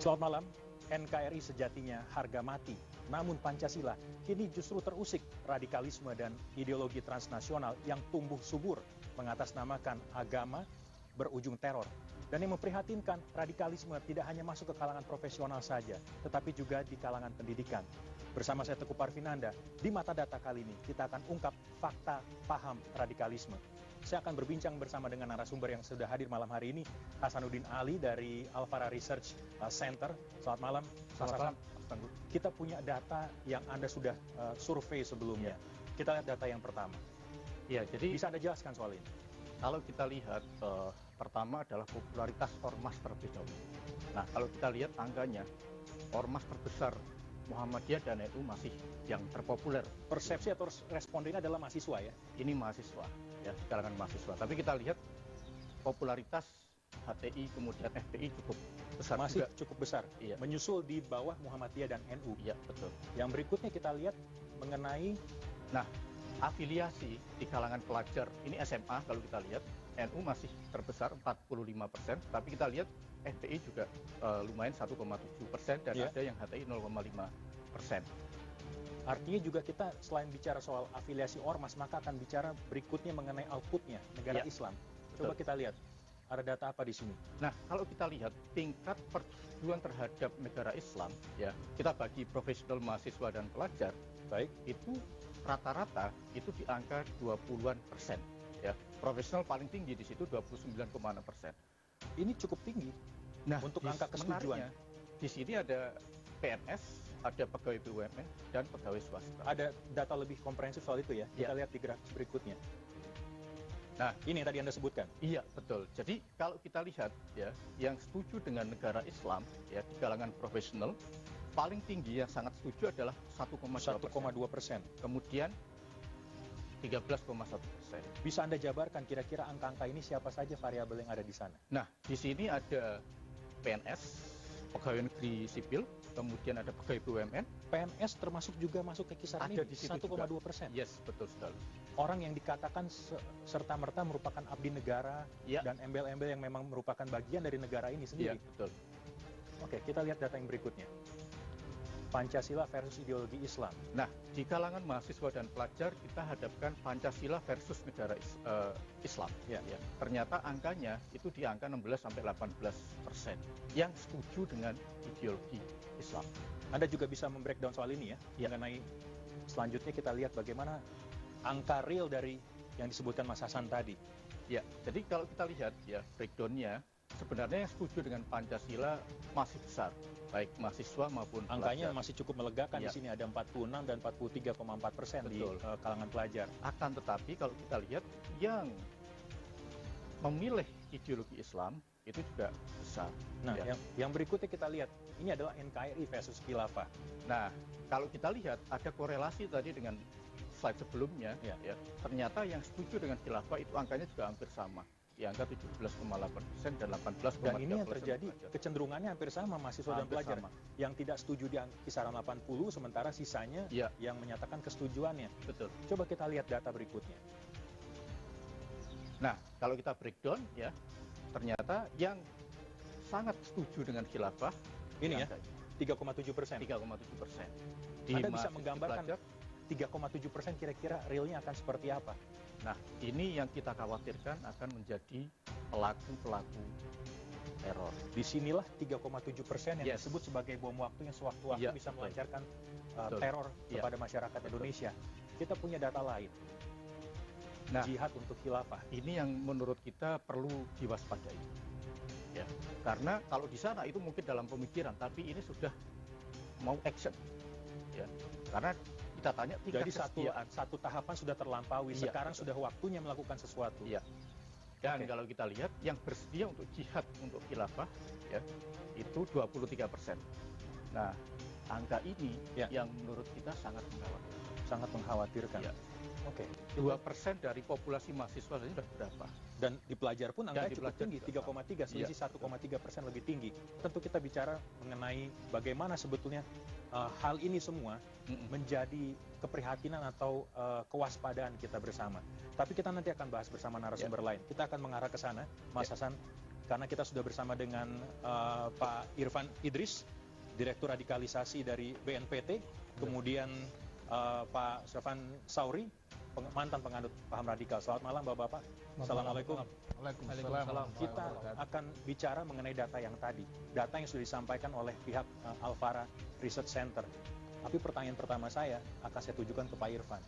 Selamat malam. NKRI sejatinya harga mati, namun Pancasila kini justru terusik radikalisme dan ideologi transnasional yang tumbuh subur mengatasnamakan agama berujung teror. Dan yang memprihatinkan, radikalisme tidak hanya masuk ke kalangan profesional saja, tetapi juga di kalangan pendidikan. Bersama saya Teguh Parvinanda, di Mata Data kali ini kita akan ungkap fakta paham radikalisme. Saya akan berbincang bersama dengan narasumber yang sudah hadir malam hari ini, Hasanuddin Ali dari Alfara Research Center. Selamat malam, Mas Hasan. Kita punya data yang Anda sudah survei sebelumnya. Kita lihat data yang pertama. Ya, jadi bisa Anda jelaskan soal ini? Kalau kita lihat, pertama adalah popularitas ormas terlebih dahulu. Nah, kalau kita lihat angkanya, ormas terbesar Muhammadiyah dan NU masih yang terpopuler. Persepsi atau respondennya adalah mahasiswa ya? Ini mahasiswa, ya, di kalangan mahasiswa. Tapi kita lihat popularitas HTI kemudian FPI cukup besar. Masih juga. cukup besar. Iya. Menyusul di bawah Muhammadiyah dan NU. Iya, betul. Yang berikutnya kita lihat mengenai, nah, afiliasi di kalangan pelajar. Ini SMA kalau kita lihat, NU masih terbesar 45%, tapi kita lihat FPI juga lumayan 1,7% dan ada yang HTI 0,5%. Artinya juga kita selain bicara soal afiliasi ormas, maka akan bicara berikutnya mengenai outputnya negara Islam. Coba kita lihat, ada data apa di sini? Nah, kalau kita lihat tingkat persetujuan terhadap negara Islam, ya, kita bagi profesional, mahasiswa dan pelajar, baik, itu rata-rata itu di angka 20-an%. Ya, profesional paling tinggi di situ 29,6%. Ini cukup tinggi. Nah, untuk angka kesetujuan. Di sini ada PNS, ada pegawai BUMN dan pegawai swasta. Ada data lebih komprehensif soal itu ya? Kita lihat di grafis berikutnya. Nah, ini yang tadi Anda sebutkan. Iya, betul. Jadi kalau kita lihat ya, yang setuju dengan negara Islam ya di kalangan profesional paling tinggi yang sangat setuju adalah 1,2%. Kemudian 13,1%. Bisa Anda jabarkan kira-kira angka-angka ini siapa saja variabel yang ada di sana? Nah, di sini ada PNS, pegawai negeri sipil, kemudian ada pegawai BUMN. PNS termasuk juga masuk ke kisaran ada ini, di situ 1,2%. Yes, betul sekali. Orang yang dikatakan serta-merta merupakan abdi negara dan embel-embel yang memang merupakan bagian dari negara ini sendiri. Iya, betul. Oke, kita lihat data yang berikutnya. Pancasila versus ideologi Islam. Nah, di kalangan mahasiswa dan pelajar kita hadapkan Pancasila versus negara Islam. Ya. Ternyata angkanya itu di angka 16-18% yang setuju dengan ideologi Islam. Anda juga bisa membreakdown soal ini ya. Mengenai selanjutnya kita lihat bagaimana angka real dari yang disebutkan Mas Hasan tadi. Ya, jadi kalau kita lihat ya breakdownnya, sebenarnya yang setuju dengan Pancasila masih besar, baik mahasiswa maupun angkanya pelajar. masih cukup melegakan. Di sini ada 46 dan 43,4% di kalangan pelajar. Akan tetapi kalau kita lihat yang memilih ideologi Islam itu juga besar. Nah, yang berikutnya kita lihat, ini adalah NKRI versus Khilafah. Nah, kalau kita lihat ada korelasi tadi dengan slide sebelumnya, ternyata yang setuju dengan Khilafah itu angkanya juga hampir sama. Di angka 17,8% dan 18,3%. Dan ini yang terjadi kecenderungannya hampir sama mahasiswa dan pelajar. Yang tidak setuju di kisaran 80, sementara sisanya yang menyatakan kesetujuannya. Betul. Coba kita lihat data berikutnya. Nah, kalau kita breakdown ya, ternyata yang sangat setuju dengan khilafah ini ya, 3,7%. 3,7%. Anda bisa menggambarkan 3,7% kira-kira realnya akan seperti apa? Nah, ini yang kita khawatirkan akan menjadi pelaku-pelaku teror. Disinilah 3,7% yang disebut sebagai bom waktu yang sewaktu-waktu bisa melancarkan teror kepada masyarakat Indonesia. Kita punya data lain. Nah, jihad untuk khilafah. Ini yang menurut kita perlu diwaspadai. Ya, karena kalau di sana itu mungkin dalam pemikiran, tapi ini sudah mau action. Ya, karena kita tanya jadi satu tahapan sudah terlampaui, sekarang sudah waktunya melakukan sesuatu. Dan kalau kita lihat yang bersedia untuk jihad untuk khilafah ya itu 23%. Nah, angka ini yang menurut kita sangat mengkhawatirkan. 2% dari populasi mahasiswa saja sudah berapa? Dan di pelajar pun angkanya cukup tinggi, 3,3, selisih 1,3% lebih tinggi. Tentu kita bicara mengenai bagaimana sebetulnya hal ini semua menjadi keprihatinan atau kewaspadaan kita bersama. Tapi kita nanti akan bahas bersama narasumber lain. Kita akan mengarah ke sana, Mas Hasan. karena kita sudah bersama dengan Pak Irfan Idris, Direktur Radikalisasi dari BNPT, kemudian Pak Syafan Sauri, mantan penganut paham radikal. Selamat malam Bapak-Bapak. Assalamualaikum. Waalaikumsalam. Kita akan bicara mengenai data yang tadi, data yang sudah disampaikan oleh pihak Alfara Research Center. Tapi pertanyaan pertama saya akan saya tujukan ke Pak Irfan.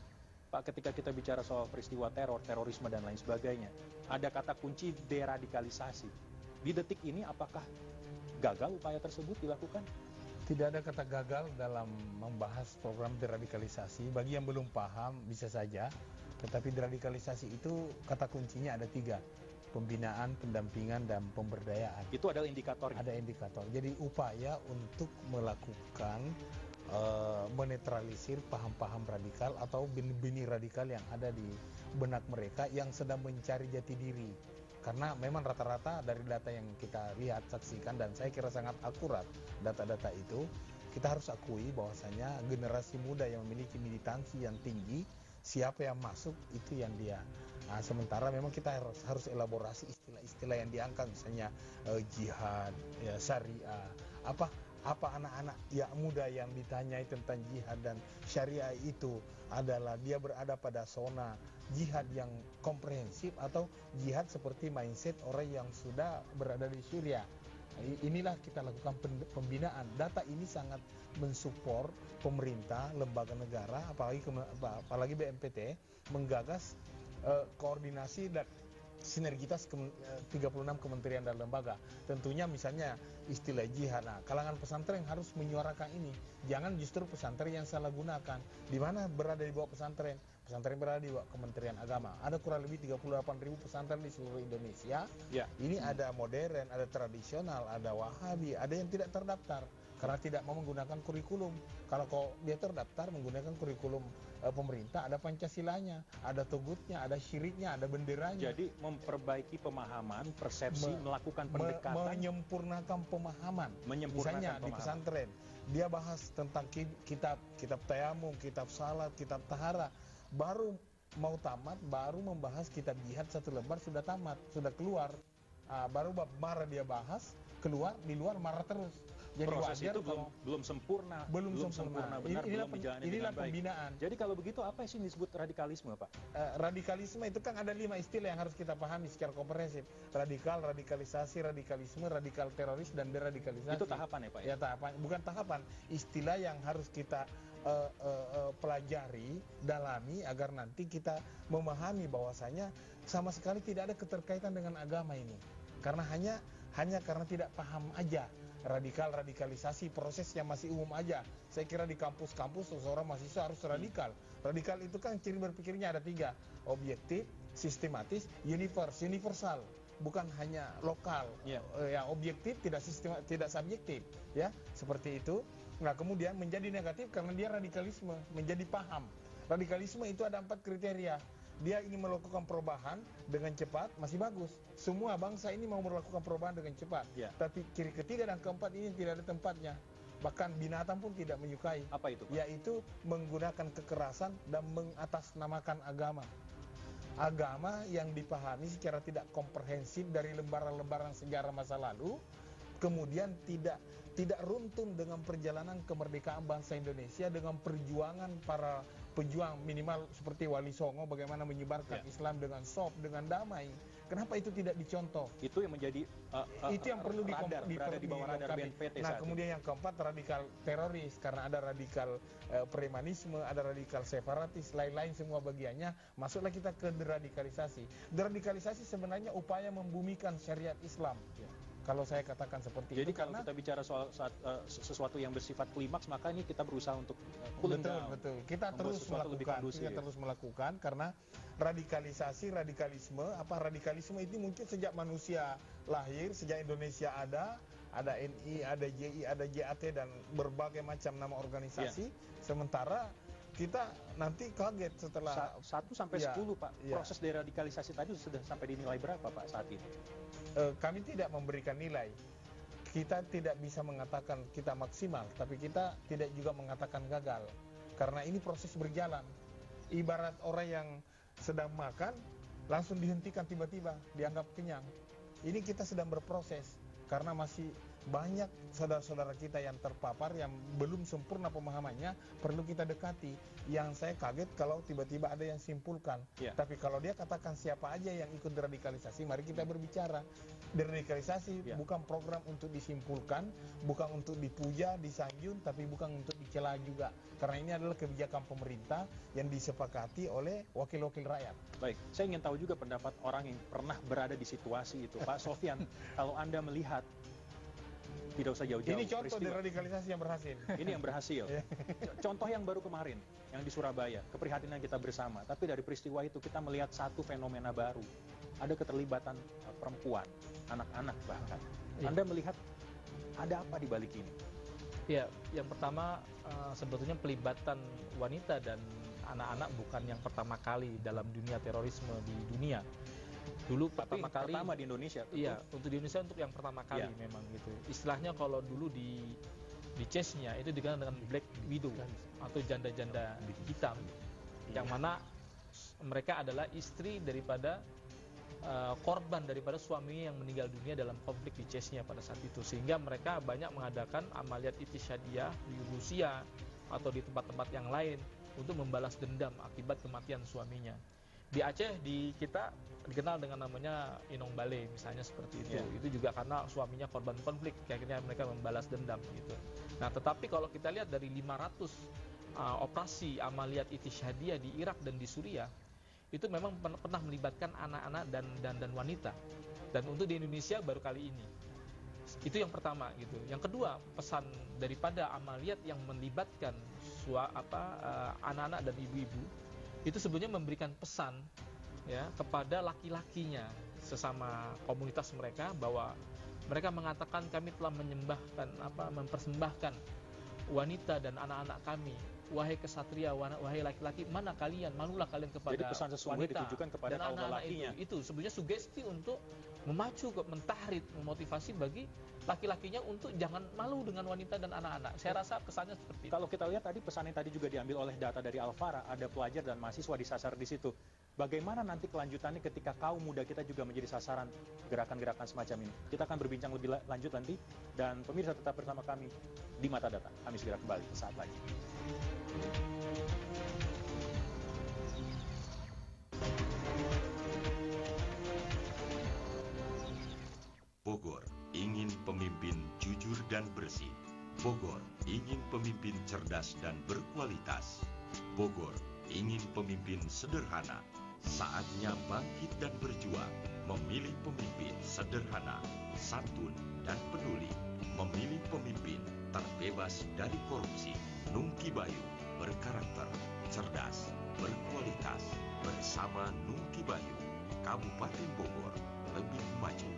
Pak, ketika kita bicara soal peristiwa teror, terorisme dan lain sebagainya, ada kata kunci deradikalisasi. Di detik ini apakah gagal upaya tersebut dilakukan? Tidak ada kata gagal dalam membahas program deradikalisasi. Bagi yang belum paham bisa saja, tetapi deradikalisasi itu kata kuncinya ada 3. Pembinaan, pendampingan, dan pemberdayaan. Itu adalah indikator. Ada indikator. Jadi upaya untuk melakukan menetralisir paham-paham radikal atau benih-benih radikal yang ada di benak mereka yang sedang mencari jati diri. Karena memang rata-rata dari data yang kita lihat, saksikan, dan saya kira sangat akurat data-data itu, kita harus akui bahwasanya generasi muda yang memiliki militansi yang tinggi, siapa yang masuk itu yang dia. Nah, sementara memang kita harus elaborasi istilah-istilah yang diangkat, misalnya jihad, ya, syariah, apa anak-anak ya muda yang ditanyai tentang jihad dan syariah itu adalah dia berada pada zona jihad yang komprehensif atau jihad seperti mindset orang yang sudah berada di Syria. Inilah kita lakukan pembinaan. Data ini sangat mensupport pemerintah, lembaga negara, apalagi BNPT menggagas koordinasi dan sinergitas 36 kementerian dan lembaga. Tentunya misalnya istilah jihad. Nah, kalangan pesantren harus menyuarakan ini. Jangan justru pesantren yang salah gunakan. Di mana berada di bawah pesantren? Pesantren berada di bawah Kementerian Agama. Ada kurang lebih 38.000 pesantren di seluruh Indonesia. Ya. Ini ada modern, ada tradisional, ada wahabi, ada yang tidak terdaftar karena tidak mau menggunakan kurikulum. Kalau dia terdaftar menggunakan kurikulum pemerintah, ada Pancasilanya, ada togutnya, ada syiriknya, ada benderanya. Jadi memperbaiki pemahaman, persepsi, melakukan pendekatan, menyempurnakan pemahaman. Misalnya di pesantren, dia bahas tentang kitab tayamum, kitab salat, kitab tahara. Baru mau tamat, baru membahas kitab jihad 1 lembar sudah tamat, sudah keluar. Baru bab marah dia bahas, keluar, di luar marah terus. Jadi proses itu belum sempurna. Belum sempurna. Inilah pembinaan. Jadi kalau begitu apa sih disebut radikalisme, Pak? Radikalisme itu kan ada 5 istilah yang harus kita pahami secara komprehensif. Radikal, radikalisasi, radikalisme, radikal teroris, dan deradikalisasi. Itu tahapan ya, Pak? Ya, tahapan. Bukan tahapan. Istilah yang harus kita pelajari, dalami agar nanti kita memahami bahwasanya sama sekali tidak ada keterkaitan dengan agama ini. Karena hanya karena tidak paham aja. Radikalisasi prosesnya masih umum aja. Saya kira di kampus-kampus seorang mahasiswa harus radikal. Radikal itu kan ciri berpikirnya ada 3. Objektif, sistematis, universal. Bukan hanya lokal. Ya, objektif tidak subjektif, ya. Seperti itu. Nah, kemudian menjadi negatif karena dia radikalisme, menjadi paham. Radikalisme itu ada 4 kriteria. Dia ingin melakukan perubahan dengan cepat, masih bagus. Semua bangsa ini mau melakukan perubahan dengan cepat. Tapi ciri ketiga dan keempat ini tidak ada tempatnya. Bahkan binatang pun tidak menyukai. Apa itu, Pak? Yaitu menggunakan kekerasan dan mengatasnamakan agama. Agama yang dipahami secara tidak komprehensif dari lembaran-lembaran sejarah masa lalu, kemudian tidak runtun dengan perjalanan kemerdekaan bangsa Indonesia dengan perjuangan para pejuang minimal seperti Wali Songo bagaimana menyebarkan Islam dengan soft, dengan damai. Kenapa itu tidak dicontoh? Itu yang menjadi itu yang perlu berada di bawah radar BNPT. Nah, kemudian yang keempat radikal teroris karena ada radikal premanisme, ada radikal separatis, lain-lain semua bagiannya. Masuklah kita ke deradikalisasi. Deradikalisasi sebenarnya upaya membumikan syariat Islam. Kalau saya katakan seperti jadi itu. Jadi kalau kita bicara soal sesuatu yang bersifat klimaks, maka ini kita berusaha untuk betul. Kita terus melakukan karena radikalisme itu mungkin sejak manusia lahir, sejak Indonesia ada NI, ada JI, ada JAT dan berbagai macam nama organisasi. Sementara kita nanti kaget setelah 1 sampai 10, Pak. Proses deradikalisasi tadi sudah sampai dinilai berapa, Pak, saat ini? Kami tidak memberikan nilai. Kita tidak bisa mengatakan kita maksimal, tapi kita tidak juga mengatakan gagal. Karena ini proses berjalan. Ibarat orang yang sedang makan, langsung dihentikan tiba-tiba, dianggap kenyang. ini kita sedang berproses karena masih banyak saudara-saudara kita yang terpapar yang belum sempurna pemahamannya, perlu kita dekati. Yang saya kaget kalau tiba-tiba ada yang simpulkan. Tapi kalau dia katakan siapa aja yang ikut deradikalisasi, mari kita berbicara. Deradikalisasi bukan program untuk disimpulkan, bukan untuk dipuja, disanjung, tapi bukan untuk dicela juga. Karena ini adalah kebijakan pemerintah yang disepakati oleh wakil-wakil rakyat. Baik, saya ingin tahu juga pendapat orang yang pernah berada di situasi itu. Pak Sofyan, kalau Anda melihat, tidak usah jauh-jauh. Ini contoh deradikalisasi yang berhasil. Ini yang berhasil. Contoh yang baru kemarin, yang di Surabaya, keprihatinan kita bersama. Tapi dari peristiwa itu kita melihat satu fenomena baru. Ada keterlibatan perempuan, anak-anak bahkan. Anda melihat ada apa di balik ini? Ya, yang pertama sebetulnya pelibatan wanita dan anak-anak bukan yang pertama kali dalam dunia terorisme di dunia. Dulu pertama di Indonesia. Betul? Iya, untuk di Indonesia untuk yang pertama kali memang gitu. Istilahnya kalau dulu di chase-nya itu dikenal dengan Black Widow atau janda-janda hitam, yang mana mereka adalah istri daripada korban daripada suaminya yang meninggal dunia dalam konflik di chase-nya pada saat itu, sehingga mereka banyak mengadakan amaliyat istisyadiyah di Rusia atau di tempat-tempat yang lain untuk membalas dendam akibat kematian suaminya. Di Aceh kita dikenal dengan namanya Inong Bale misalnya seperti itu. Itu juga karena suaminya korban konflik, akhirnya mereka membalas dendam gitu. Nah, tetapi kalau kita lihat dari 500 operasi amaliyat istisyadiyah di Irak dan di Suriah, itu memang pernah melibatkan anak-anak dan wanita. Dan untuk di Indonesia baru kali ini. Itu yang pertama gitu. Yang kedua, pesan daripada amaliyat yang melibatkan anak-anak dan ibu-ibu itu sebenarnya memberikan pesan kepada laki-lakinya sesama komunitas mereka, bahwa mereka mengatakan kami telah mempersembahkan wanita dan anak-anak kami. Wahai kesatria, wahai laki-laki, mana kalian? Malulah kalian kepada wanita. Jadi pesan sesungguhnya ditujukan kepada kaum lelakinya. Itu sebenarnya sugesti untuk memacu, mentahrid, memotivasi bagi laki-lakinya untuk jangan malu dengan wanita dan anak-anak. Saya rasa pesannya seperti itu. Kalau kita lihat tadi pesan yang tadi juga diambil oleh data dari Alfara, ada pelajar dan mahasiswa disasar di situ. Bagaimana nanti kelanjutannya ketika kaum muda kita juga menjadi sasaran gerakan-gerakan semacam ini? Kita akan berbincang lebih lanjut nanti, dan pemirsa tetap bersama kami di Mata Data. Kami segera kembali saat lagi. Bogor ingin pemimpin jujur dan bersih. Bogor ingin pemimpin cerdas dan berkualitas. Bogor ingin pemimpin sederhana. Saatnya bangkit dan berjuang. Memilih pemimpin sederhana, santun, dan peduli. Memilih pemimpin terbebas dari korupsi. Nungki Bayu, berkarakter, cerdas, berkualitas. Bersama Nungki Bayu, Kabupaten Bogor lebih maju.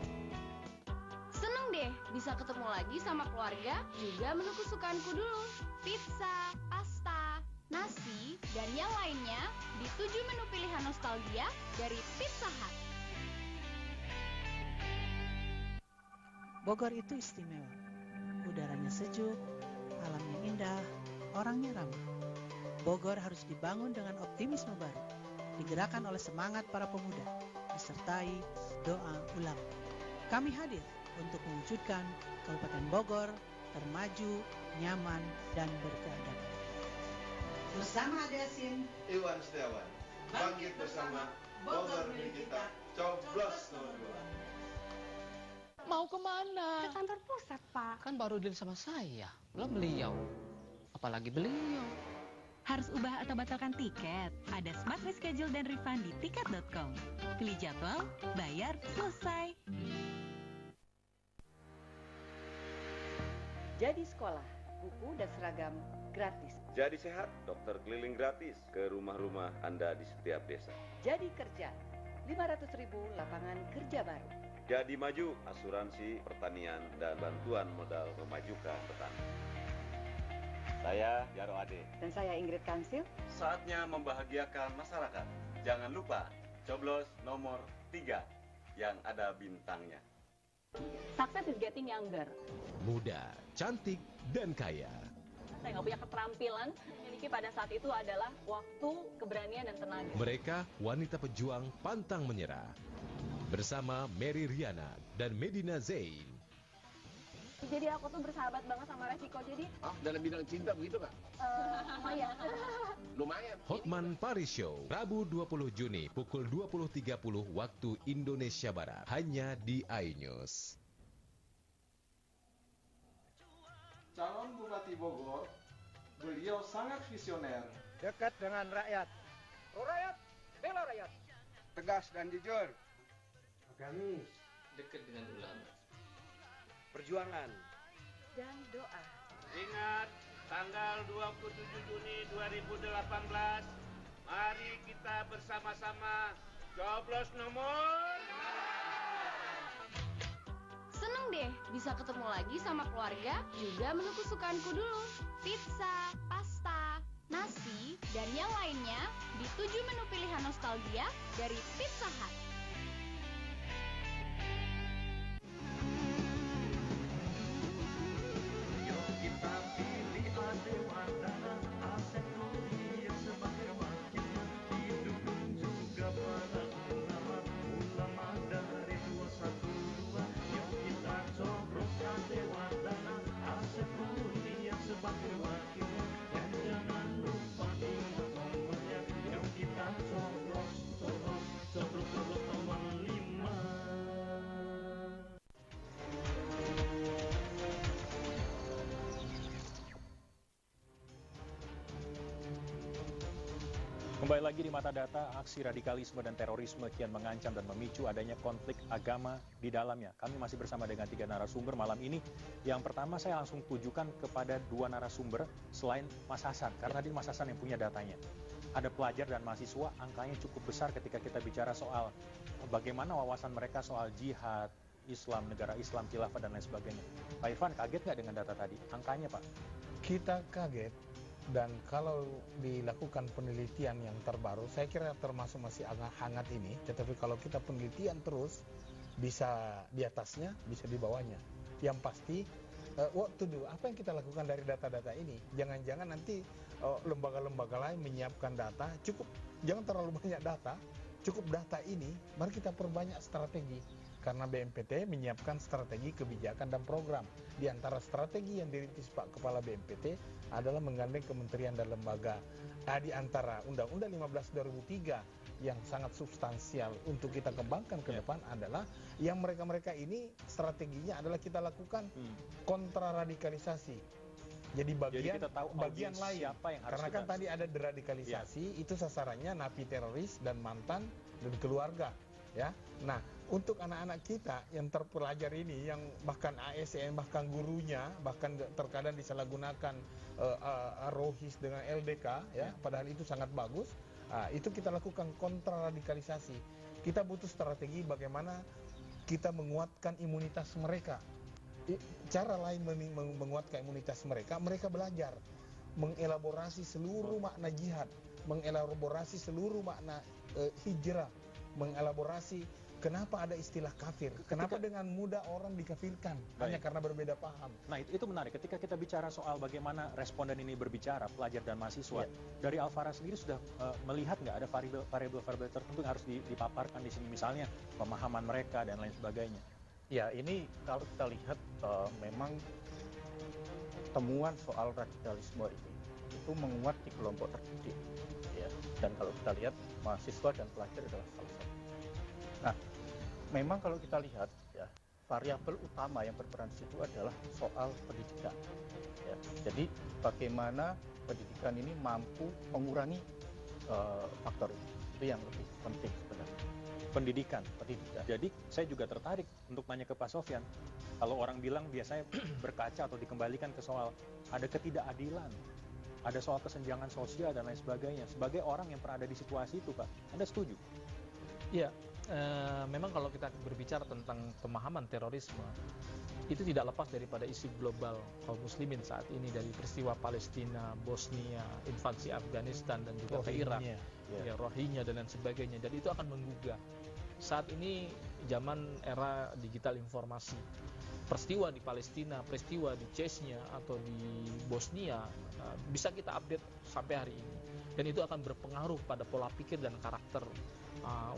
Seneng deh bisa ketemu lagi sama keluarga, juga menu kesukaanku dulu. Pizza, pasta, nasi, dan yang lainnya di 7 menu pilihan nostalgia dari Pizza Hut. Bogor itu istimewa. Udaranya sejuk, alamnya indah, orangnya ramah. Bogor harus dibangun dengan optimisme baru, digerakkan oleh semangat para pemuda, disertai doa ulama. Kami hadir untuk mewujudkan Kabupaten Bogor termaju, nyaman, dan berkeadaban. Bersama Adesin, Iwan Setiawan, bangkit bersama, Bogor milik kita, coblos nomor 2. Mau kemana? Ke kantor pusat, Pak. Kan baru deal sama saya, belum beliau. Apalagi beliau. Harus ubah atau batalkan tiket? Ada Smart Reschedule dan Refund di tiket.com. Pilih jadwal, bayar, selesai. Jadi sekolah, buku dan seragam gratis. Jadi sehat, dokter keliling gratis ke rumah-rumah Anda di setiap desa. Jadi kerja, 500.000 lapangan kerja baru. Jadi maju, asuransi pertanian dan bantuan modal memajukan petani. Saya Jaro Ade. Dan saya Ingrid Kansil. Saatnya membahagiakan masyarakat. Jangan lupa, coblos nomor 3 yang ada bintangnya. Success is getting younger. Muda, cantik, dan kaya. Saya nggak punya keterampilan, memiliki pada saat itu adalah waktu, keberanian, dan tenaga. Mereka wanita pejuang pantang menyerah. bersama Mary Riana dan Medina Zain. Jadi aku tuh bersahabat banget sama resiko. Jadi dalam bidang cinta begitu nggak? Lumayan. Lumayan. Hotman Paris Show, Rabu 20 Juni pukul 20.30 waktu Indonesia Barat, hanya di iNews. Calon Bupati Bogor, beliau sangat visioner, dekat dengan rakyat. Rakyat, bela rakyat. Tegas dan jujur. Agamis. Dekat dengan ulama. Perjuangan. Dan doa. Ingat, tanggal 27 Juni 2018, mari kita bersama-sama coblos nomor. Seneng deh bisa ketemu lagi sama keluarga, juga menu kesukaanku dulu. Pizza, pasta, nasi, dan yang lainnya di 7 menu pilihan nostalgia dari Pizza Hut. Kembali lagi di Mata Data, aksi radikalisme dan terorisme kian mengancam dan memicu adanya konflik agama di dalamnya. Kami masih bersama dengan 3 narasumber malam ini. Yang pertama saya langsung tujukan kepada 2 narasumber selain Mas Hasan, karena di Mas Hasan yang punya datanya. Ada pelajar dan mahasiswa, angkanya cukup besar ketika kita bicara soal bagaimana wawasan mereka soal jihad, Islam, negara Islam, khilafah, dan lain sebagainya. Pak Irfan, kaget nggak dengan data tadi? Angkanya, Pak? Kita kaget. Dan kalau dilakukan penelitian yang terbaru, saya kira termasuk masih hangat ini. Tetapi kalau kita penelitian terus, bisa di atasnya, bisa di bawahnya. Yang pasti, what to do, apa yang kita lakukan dari data-data ini? Jangan-jangan nanti lembaga-lembaga lain menyiapkan data, jangan terlalu banyak data, cukup data ini, mari kita perbanyak strategi. Karena BNPT menyiapkan strategi kebijakan dan program. Di antara strategi yang dirintis Pak Kepala BNPT adalah menggandeng kementerian dan lembaga. Di antara Undang-Undang 15/2003 yang sangat substansial untuk kita kembangkan ke depan adalah yang mereka-mereka ini strateginya adalah kita lakukan kontraradikalisasi. Jadi bagian lain, siapa yang harus karena kan tadi ada deradikalisasi, itu sasarannya napi teroris dan mantan dan keluarga. Ya, nah untuk anak-anak kita yang terpelajar ini, yang bahkan ASN, bahkan gurunya, bahkan terkadang disalahgunakan rohis dengan LDK, ya, padahal itu sangat bagus. Itu kita lakukan kontraradikalisasi. Kita butuh strategi bagaimana kita menguatkan imunitas mereka. Cara lain menguatkan imunitas mereka belajar mengelaborasi seluruh makna jihad, mengelaborasi seluruh makna hijrah, mengelaborasi kenapa ada istilah kafir, kenapa dengan mudah orang dikafirkan hanya karena berbeda paham. Nah itu menarik, ketika kita bicara soal bagaimana responden ini berbicara, pelajar dan mahasiswa, dari Alvara sendiri sudah melihat nggak ada variabel-variabel tertentu yang harus dipaparkan di sini, misalnya pemahaman mereka dan lain sebagainya. Ya, ini kalau kita lihat memang temuan soal radikalisme ini itu menguat di kelompok terdidik, ya. Dan kalau kita lihat mahasiswa dan pelajar adalah salah satu. Nah, memang kalau kita lihat, ya, variabel utama yang berperan di situ adalah soal pendidikan. Ya. Jadi bagaimana pendidikan ini mampu mengurangi faktor itu yang lebih penting sebenarnya. Pendidikan. Jadi saya juga tertarik untuk nanya ke Pak Sofyan. Kalau orang bilang biasanya berkaca atau dikembalikan ke soal ada ketidakadilan, ada soal kesenjangan sosial dan lain sebagainya. Sebagai orang yang pernah ada di situasi itu, Pak, Anda setuju? Iya, memang kalau kita berbicara tentang pemahaman terorisme, itu tidak lepas daripada isu global kaum muslimin saat ini, dari peristiwa Palestina, Bosnia, invasi Afghanistan dan juga ke Irak, ya, Rohingya dan lain sebagainya. Jadi itu akan menggugah. Saat ini zaman era digital informasi. Peristiwa di Palestina, peristiwa di Chechnya atau di Bosnia bisa kita update sampai hari ini. Dan itu akan berpengaruh pada pola pikir dan karakter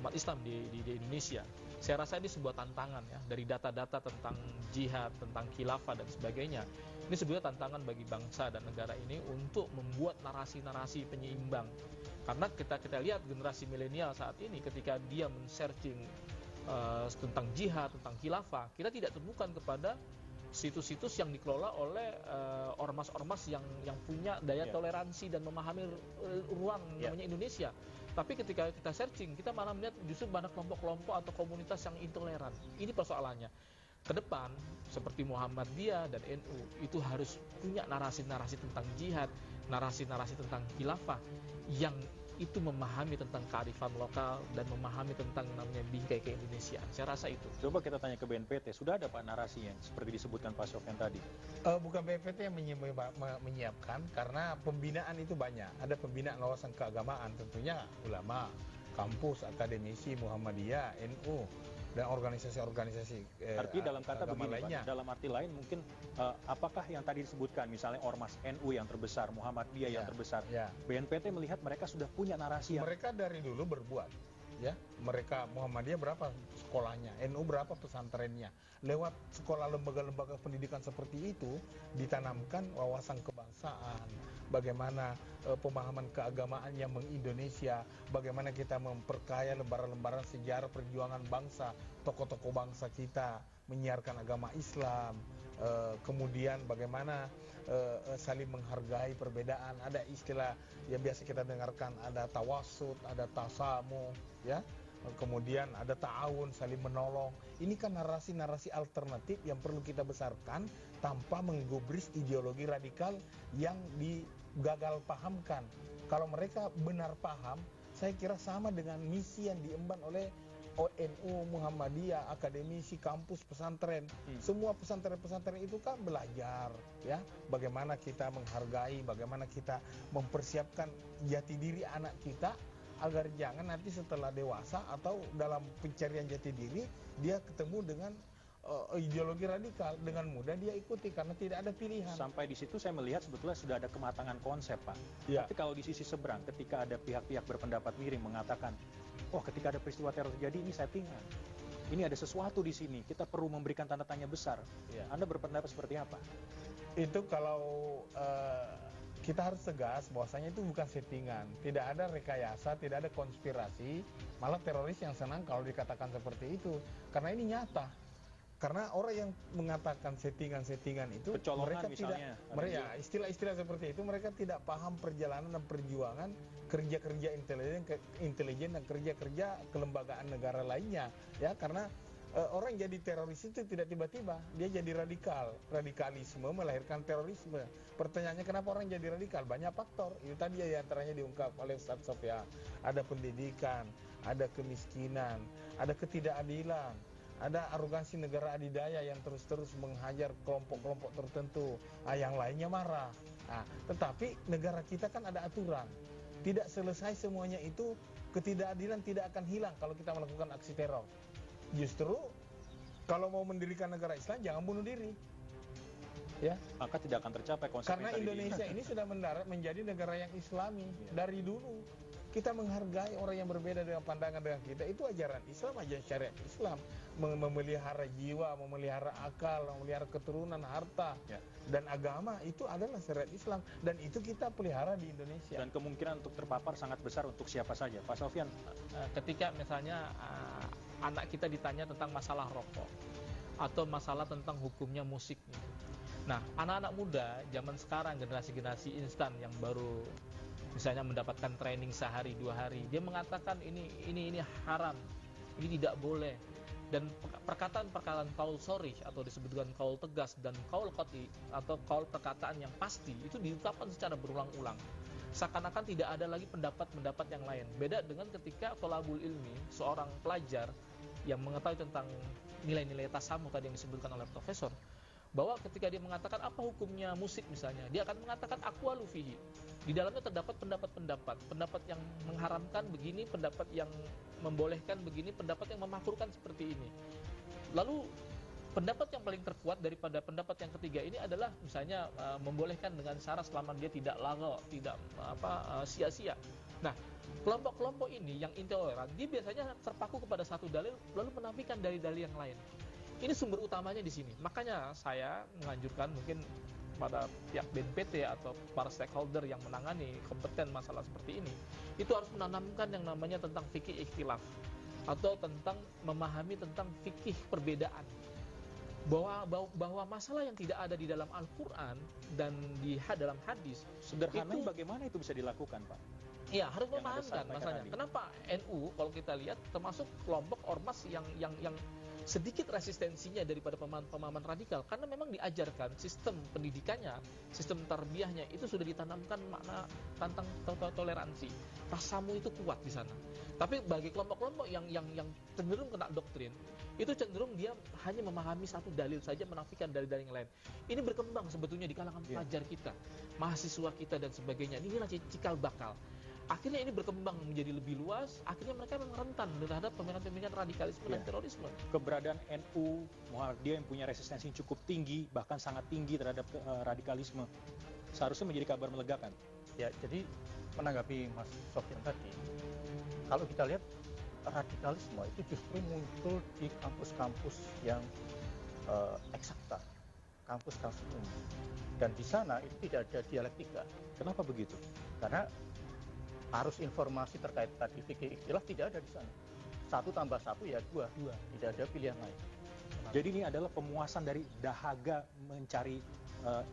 umat Islam di Indonesia. Saya rasa ini sebuah tantangan ya, dari data-data tentang jihad, tentang khilafah dan sebagainya. Ini sebuah tantangan bagi bangsa dan negara ini untuk membuat narasi-narasi penyeimbang. Karena kita lihat generasi milenial saat ini ketika dia men-searching tentang jihad, tentang khilafah, kita tidak temukan kepada situs-situs yang dikelola oleh ormas-ormas yang punya daya toleransi dan memahami ruang namanya Indonesia. Tapi ketika kita searching, kita malah melihat justru banyak kelompok-kelompok atau komunitas yang intoleran. Ini persoalannya. Ke depan, seperti Muhammadiyah dan NU, itu harus punya narasi-narasi tentang jihad, narasi-narasi tentang khilafah, yang itu memahami tentang kearifan lokal dan memahami tentang namanya bingkai keindonesiaan. Saya rasa itu. Coba kita tanya ke BNPT, sudah ada Pak narasinya seperti disebutkan Pak Sofyan tadi? Bukan BNPT yang menyiapkan, karena pembinaan itu banyak. Ada pembinaan wawasan keagamaan, tentunya ulama, kampus, akademisi, Muhammadiyah, NU, dan organisasi-organisasi artinya dalam kata begini lainnya. Pak, dalam arti lain mungkin apakah yang tadi disebutkan misalnya ormas NU yang terbesar, Muhammadiyah yang terbesar, BNPT melihat mereka sudah punya narasi yang mereka dari dulu berbuat, ya. Mereka Muhammadiyah berapa sekolahnya, NU berapa pesantrennya. Lewat sekolah lembaga-lembaga pendidikan seperti itu ditanamkan wawasan kebangsaan, bagaimana pemahaman keagamaan yang mengindonesia, bagaimana kita memperkaya lembaran-lembaran sejarah perjuangan bangsa, tokoh-tokoh bangsa kita menyiarkan agama Islam, kemudian bagaimana saling menghargai perbedaan. Ada istilah yang biasa kita dengarkan, ada tawasud, ada tasamu, ya. Kemudian ada ta'awun, saling menolong. Ini kan narasi-narasi alternatif yang perlu kita besarkan tanpa menggubris ideologi radikal yang digagal pahamkan. Kalau mereka benar paham, saya kira sama dengan misi yang diemban oleh NU, Muhammadiyah, akademisi, kampus, pesantren. Semua pesantren-pesantren itu kan belajar, ya, bagaimana kita menghargai, bagaimana kita mempersiapkan jati diri anak kita, agar jangan nanti setelah dewasa atau dalam pencarian jati diri dia ketemu dengan ideologi radikal, dengan mudah dia ikuti karena tidak ada pilihan. Sampai di situ saya melihat sebetulnya sudah ada kematangan konsep, Pak. Ya. Tapi kalau di sisi seberang, ketika ada pihak-pihak berpendapat miring mengatakan, oh ketika ada peristiwa teror terjadi ini settingan, ini ada sesuatu di sini, kita perlu memberikan tanda tanya besar. Ya. Anda berpendapat seperti apa? Itu kalau kita harus tegas bahwasanya itu bukan settingan, tidak ada rekayasa, tidak ada konspirasi, malah teroris yang senang kalau dikatakan seperti itu, karena ini nyata. Karena orang yang mengatakan settingan-settingan itu, kecolongan mereka misalnya, tidak, istilah-istilah seperti itu mereka tidak paham perjalanan dan perjuangan kerja-kerja intelijen dan kerja-kerja kelembagaan negara lainnya, ya. Karena orang jadi teroris itu tidak tiba-tiba, dia jadi radikalisme melahirkan terorisme. Pertanyaannya kenapa orang jadi radikal? Banyak faktor, itu tadi ya antaranya diungkap oleh Ustaz Sofyan. Ada pendidikan, ada kemiskinan, ada ketidakadilan, ada arogansi negara adidaya yang terus-terus menghajar kelompok-kelompok tertentu, yang lainnya marah. Tetapi negara kita kan ada aturan, tidak selesai semuanya itu. Ketidakadilan tidak akan hilang kalau kita melakukan aksi teror. Justru kalau mau mendirikan negara Islam jangan bunuh diri, ya. Maka tidak akan tercapai konsep. Karena Indonesia ini sudah mendarat menjadi negara yang Islami dari dulu. Kita menghargai orang yang berbeda dengan pandangan dengan kita. Itu ajaran Islam, ajaran syariat Islam. Memelihara jiwa, memelihara akal, memelihara keturunan, harta, dan agama, itu adalah syariat Islam. Dan itu kita pelihara di Indonesia. Dan kemungkinan untuk terpapar sangat besar untuk siapa saja. Pak Sofyan, ketika misalnya anak kita ditanya tentang masalah rokok atau masalah tentang hukumnya musik. Nah, anak-anak muda zaman sekarang, generasi-generasi instan yang baru misalnya mendapatkan training sehari 2 hari, dia mengatakan ini haram, ini tidak boleh. Dan perkataan-perkataan kaul sharih atau disebutkan kaul tegas dan kaul qat'i atau kaul perkataan yang pasti itu diungkapkan secara berulang-ulang. Seakan-akan tidak ada lagi pendapat-pendapat yang lain. Beda dengan ketika thalabul ilmi, seorang pelajar yang mengetahui tentang nilai-nilai tasamuh tadi yang disebutkan oleh profesor, bahwa ketika dia mengatakan apa hukumnya musik misalnya, dia akan mengatakan aqwalu fihi. Di dalamnya terdapat pendapat yang mengharamkan begini, pendapat yang membolehkan begini, pendapat yang memakruhkan seperti ini. Lalu pendapat yang paling terkuat daripada pendapat yang ketiga ini adalah misalnya membolehkan dengan syarat selama dia tidak lagho, tidak sia-sia. Nah, Kelompok-kelompok ini yang intoleran, dia biasanya terpaku kepada satu dalil lalu menafikan dalil-dalil yang lain. Ini sumber utamanya di sini. Makanya saya menganjurkan mungkin pada pihak BNPT atau para stakeholder yang menangani kompeten masalah seperti ini, itu harus menanamkan yang namanya tentang fikih ikhtilaf atau tentang memahami tentang fikih perbedaan. Bahwa masalah yang tidak ada di dalam Al-Quran dan di dalam hadis, sederhananya bagaimana itu bisa dilakukan, Pak? Iya, harus memahamkan masalahnya. Kenapa NU kalau kita lihat termasuk kelompok ormas yang sedikit resistensinya daripada pemahaman radikal, karena memang diajarkan sistem pendidikannya, sistem tarbiyahnya itu sudah ditanamkan makna tentang toleransi. Rasamu itu kuat di sana. Tapi bagi kelompok-kelompok yang cenderung kena doktrin, itu cenderung dia hanya memahami satu dalil saja, menafikan dalil-dalil yang lain. Ini berkembang sebetulnya di kalangan pelajar kita, mahasiswa kita dan sebagainya. Inilah cikal bakal. Akhirnya ini berkembang menjadi lebih luas, akhirnya mereka memang rentan terhadap pemikiran-pemikiran radikalisme dan terorisme. Keberadaan NU Muhammadiyah yang punya resistensi cukup tinggi, bahkan sangat tinggi terhadap radikalisme, seharusnya menjadi kabar melegakan. Ya, jadi menanggapi Mas Sofyan tadi, kalau kita lihat radikalisme itu justru muncul di kampus-kampus yang eksakta, kampus-kampus umum. Dan di sana itu tidak ada dialektika. Kenapa begitu? Karena arus informasi terkait tadi fikih ikhtilaf tidak ada di sana. 1 tambah 1 ya 2. Tidak ada pilihan lain. Jadi ini adalah pemuasan dari dahaga mencari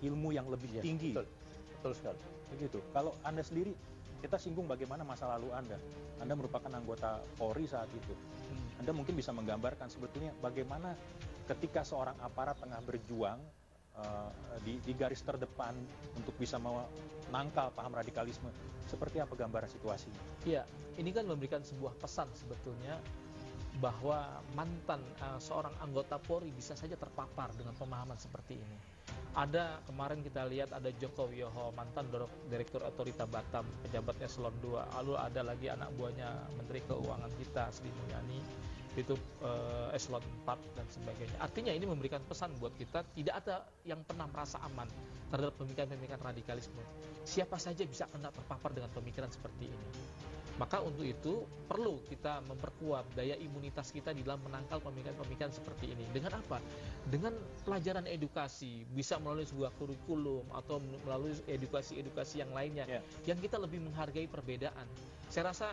ilmu yang lebih tinggi. Betul sekali. Begitu. Kalau Anda sendiri, kita singgung bagaimana masa lalu Anda. Anda merupakan anggota Polri saat itu. Anda mungkin bisa menggambarkan sebetulnya bagaimana ketika seorang aparat tengah berjuang di garis terdepan untuk bisa menangkal paham radikalisme. Seperti apa gambaran situasinya? Iya, ini kan memberikan sebuah pesan sebetulnya bahwa mantan seorang anggota Polri bisa saja terpapar dengan pemahaman seperti ini. Ada kemarin kita lihat ada Joko Wioho, mantan Direktur Otorita Batam, pejabat eselon 2. Lalu ada lagi anak buahnya Menteri Keuangan kita, Sri Mulyani, itu eselon 4 dan sebagainya. Artinya ini memberikan pesan buat kita, tidak ada yang pernah merasa aman terhadap pemikiran-pemikiran radikalisme. Siapa saja bisa kena terpapar dengan pemikiran seperti ini. Maka untuk itu perlu kita memperkuat daya imunitas kita di dalam menangkal pemikiran-pemikiran seperti ini. Dengan apa? Dengan pelajaran edukasi, bisa melalui sebuah kurikulum atau melalui edukasi-edukasi yang lainnya, yang kita lebih menghargai perbedaan. Saya rasa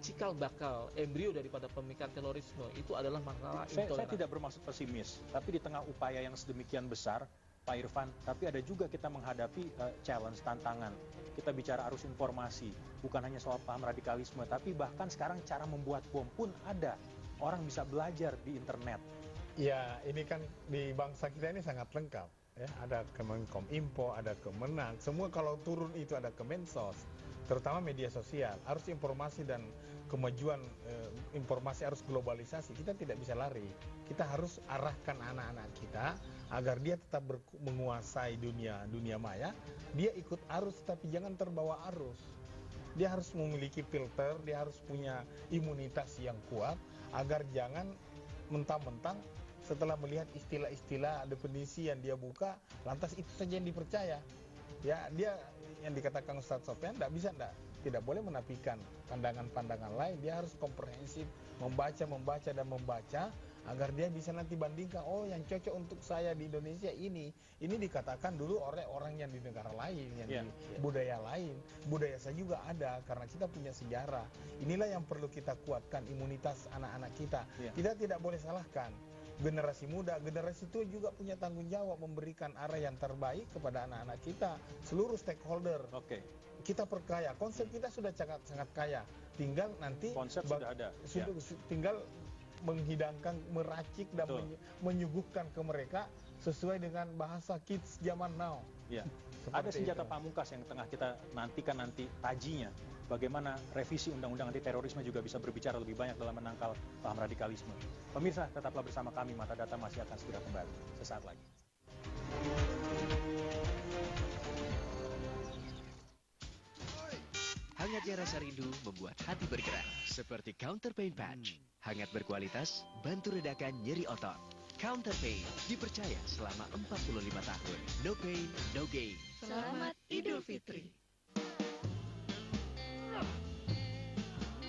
cikal bakal embrio daripada pemikiran terorisme itu adalah masalah intoleransi. Saya tidak bermaksud pesimis, tapi di tengah upaya yang sedemikian besar, Pak Irfan, tapi ada juga kita menghadapi challenge, tantangan. Kita bicara arus informasi, bukan hanya soal paham radikalisme, tapi bahkan sekarang cara membuat bom pun ada. Orang bisa belajar di internet. Ya, ini kan di bangsa kita ini sangat lengkap. Ya, ada Kemenkominfo, ada Kemenang, semua kalau turun itu ada Kemensos, terutama media sosial. Arus informasi dan kemajuan informasi, arus globalisasi, kita tidak bisa lari. Kita harus arahkan anak-anak kita agar dia tetap menguasai dunia maya. Dia ikut arus tapi jangan terbawa arus. Dia harus memiliki filter, dia harus punya imunitas yang kuat agar jangan mentang-mentang setelah melihat istilah-istilah definisi yang dia buka, lantas itu saja yang dipercaya. Ya, dia yang dikatakan Ustadz Sofyan tidak boleh menafikan pandangan-pandangan lain. Dia harus komprehensif, membaca agar dia bisa nanti bandingkan, oh yang cocok untuk saya di Indonesia ini dikatakan dulu oleh orang yang di negara lain, yang di budaya lain. Budaya saya juga ada karena kita punya sejarah. Inilah yang perlu kita kuatkan, imunitas anak-anak kita. Kita tidak boleh salahkan generasi muda, generasi tua juga punya tanggung jawab memberikan arah yang terbaik kepada anak-anak kita, seluruh stakeholder. Kita perkaya, konsep kita sudah sangat kaya, tinggal nanti konsep sudah ada. Tinggal menghidangkan, meracik dan menyuguhkan ke mereka sesuai dengan bahasa kids zaman now. Ada senjata pamungkas yang tengah kita nantikan tajinya. Bagaimana revisi Undang-Undang Anti Terorisme juga bisa berbicara lebih banyak dalam menangkal paham radikalisme. Pemirsa, tetaplah bersama kami. Mata Data masih akan segera kembali sesaat lagi. Hangatnya rasa rindu membuat hati bergerak. Seperti Counter Pain Patch. Hangat berkualitas, bantu redakan nyeri otot. Counter Pain dipercaya selama 45 tahun. No pain, no gain. Selamat Idul Fitri.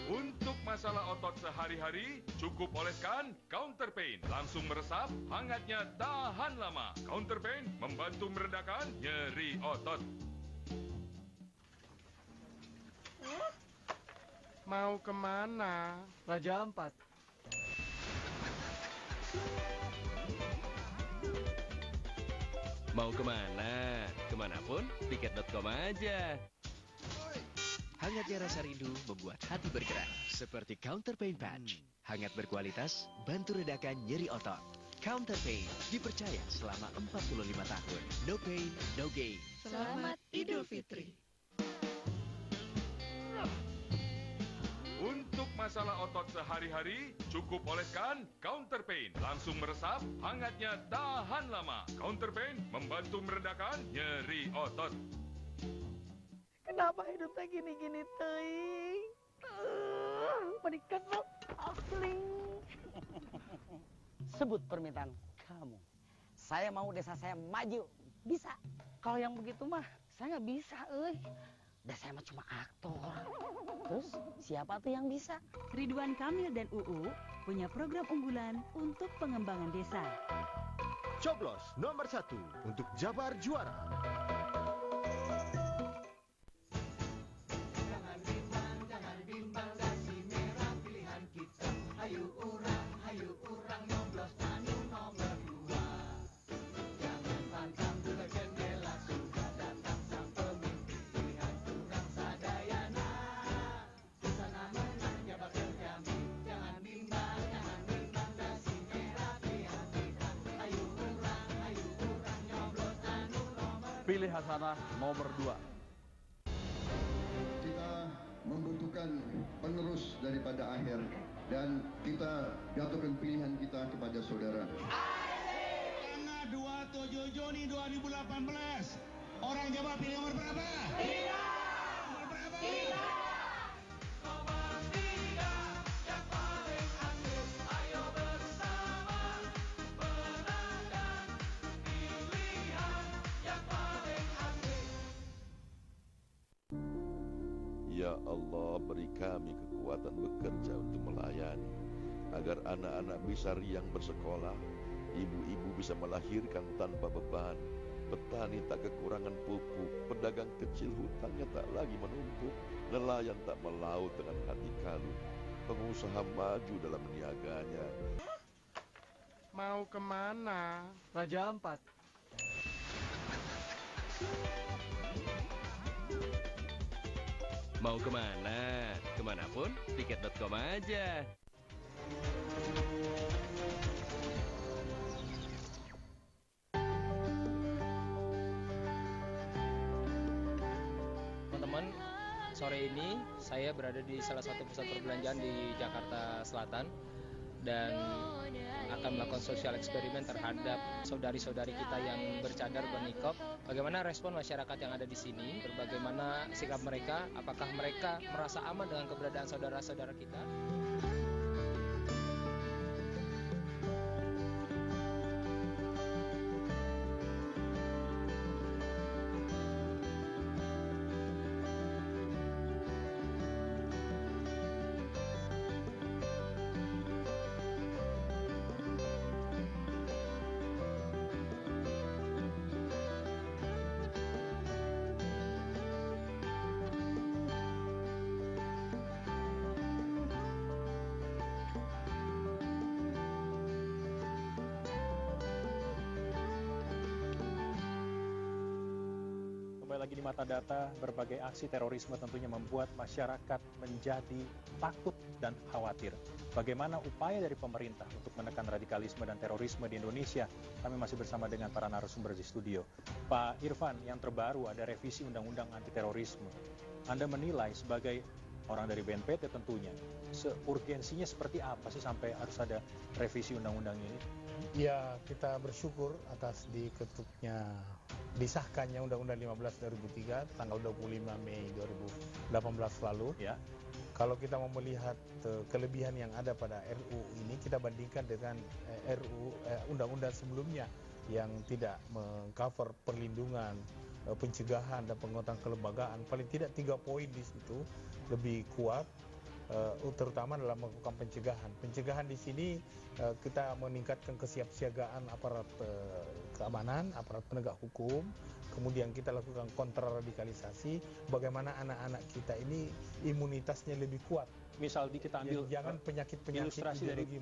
Untuk masalah otot sehari-hari, cukup oleskan Counter Pain. Langsung meresap, hangatnya tahan lama. Counter Pain membantu meredakan nyeri otot. Mau kemana? Raja Ampat. Mau kemana? Kemanapun, tiket.com aja. Hangatnya rasa rindu membuat hati bergerak. Seperti Counter Pain Patch. Hangat berkualitas, bantu redakan nyeri otot. Counter Pain dipercaya selama 45 tahun. No pain, no gain. Selamat Idul Fitri. Untuk masalah otot sehari-hari, cukup oleskan Counter Pain. Langsung meresap, hangatnya tahan lama. Counter Pain membantu meredakan nyeri otot. Kenapa hidupnya gini-gini, teuing? Menikah asli. Sebut permintaan kamu. Saya mau desa saya maju. Bisa. Kalau yang begitu mah, saya nggak bisa, Desa saya mah cuma aktor. Terus, siapa tuh yang bisa? Ridwan Kamil dan UU punya program unggulan untuk pengembangan desa. Coblos nomor 1 untuk Jabar Juara. Jangan bimbang, dasi merah pilihan kita. Hayu urang nyoblos anu nomor 2. Jangan pantang buka jendela, sudah datang sang pemimpin pilihan urang sadayana. Sana menang jabat terjamin. Jangan bimbang, dasi merah pilihan kita. Hayu urang nyoblos anu nomor 2. Pilih Hasanah nomor 2. Kita membutuhkan penerus daripada Aher dan kita jatuhkan pilihan kita kepada saudara. Tanggal 27 Juni 2018. Orang Jawa pilih nomor berapa? Nomor berapa? Nomor 3 yang paling aktif. Ayo bersama menangkan pilihan yang paling aktif. Ya Allah, beri kami kekuatan bekerja untuk melayani, agar anak-anak bisa riang bersekolah, ibu-ibu bisa melahirkan tanpa beban, petani tak kekurangan pupuk, pedagang kecil hutangnya tak lagi menumpuk, nelayan tak melaut dengan hati kalu, pengusaha maju dalam niaganya. Mau kemana? Raja Ampat. Mau kemana? Kemanapun, tiket.com aja. Teman-teman, sore ini saya berada di salah satu pusat perbelanjaan di Jakarta Selatan dan akan melakukan sosial eksperimen terhadap saudari-saudari kita yang bercadar bernikab. Bagaimana respon masyarakat yang ada di sini? Bagaimana sikap mereka? Apakah mereka merasa aman dengan keberadaan saudara-saudara kita? Lagi di mata data, berbagai aksi terorisme tentunya membuat masyarakat menjadi takut dan khawatir. Bagaimana upaya dari pemerintah untuk menekan radikalisme dan terorisme di Indonesia? Kami masih bersama dengan para narasumber di studio. Pak Irfan, yang terbaru ada revisi Undang-Undang Anti Terorisme. Anda menilai sebagai orang dari BNPT tentunya, seurgensinya seperti apa sih sampai harus ada revisi undang-undang ini? Ya, kita bersyukur atas disahkannya Undang-Undang 15 2003 tanggal 25 Mei 2018 lalu. Ya. Kalau kita mau melihat kelebihan yang ada pada RU ini, kita bandingkan dengan undang-undang sebelumnya yang tidak mengcover perlindungan, pencegahan dan penguatan kelembagaan. Paling tidak 3 poin di situ lebih kuat terutama dalam melakukan pencegahan. Pencegahan di sini kita meningkatkan kesiapsiagaan aparat keamanan, aparat penegak hukum, kemudian kita lakukan kontraradikalisasi, bagaimana anak-anak kita ini imunitasnya lebih kuat. Misal kita ambil jangan penyakit-penyakit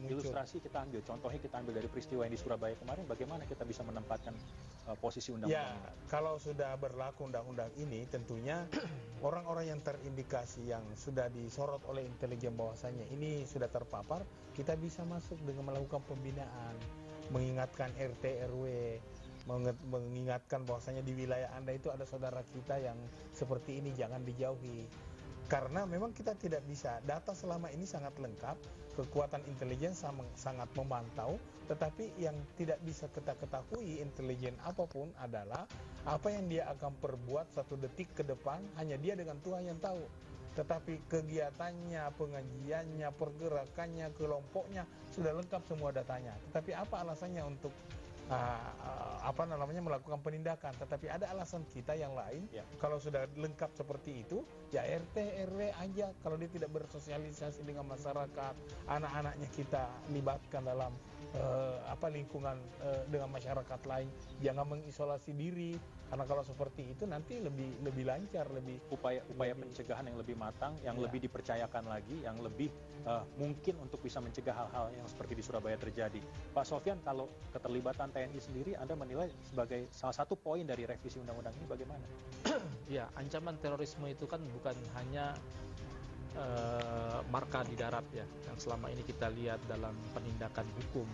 ilustrasi kita ambil, contohnya kita ambil dari peristiwa yang di Surabaya kemarin, bagaimana kita bisa menempatkan posisi undang-undang? Ya, kalau sudah berlaku undang-undang ini, tentunya orang-orang yang terindikasi yang sudah disorot oleh intelijen bahwasanya ini sudah terpapar, kita bisa masuk dengan melakukan pembinaan, mengingatkan RT RW, mengingatkan bahwasanya di wilayah Anda itu ada saudara kita yang seperti ini, jangan dijauhi. Karena memang kita tidak bisa, data selama ini sangat lengkap, kekuatan intelijen sangat memantau, tetapi yang tidak bisa kita ketahui intelijen apapun adalah apa yang dia akan perbuat 1 detik ke depan, hanya dia dengan Tuhan yang tahu. Tetapi kegiatannya, pengajiannya, pergerakannya, kelompoknya, sudah lengkap semua datanya. Tetapi apa alasannya untuk melakukan penindakan? Tetapi ada alasan kita yang lain. Kalau sudah lengkap seperti itu, ya RT RW aja. Kalau dia tidak bersosialisasi dengan masyarakat, anak-anaknya kita libatkan dalam lingkungan dengan masyarakat lain, jangan mengisolasi diri. Karena kalau seperti itu nanti lebih lancar, lebih upaya pencegahan yang lebih matang, yang lebih dipercayakan lagi, yang lebih mungkin untuk bisa mencegah hal-hal yang seperti di Surabaya terjadi. Pak Sofyan, kalau keterlibatan TNI sendiri Anda menilai sebagai salah satu poin dari revisi undang-undang ini bagaimana? Ya, ancaman terorisme itu kan bukan hanya marka di darat ya, yang selama ini kita lihat dalam penindakan hukum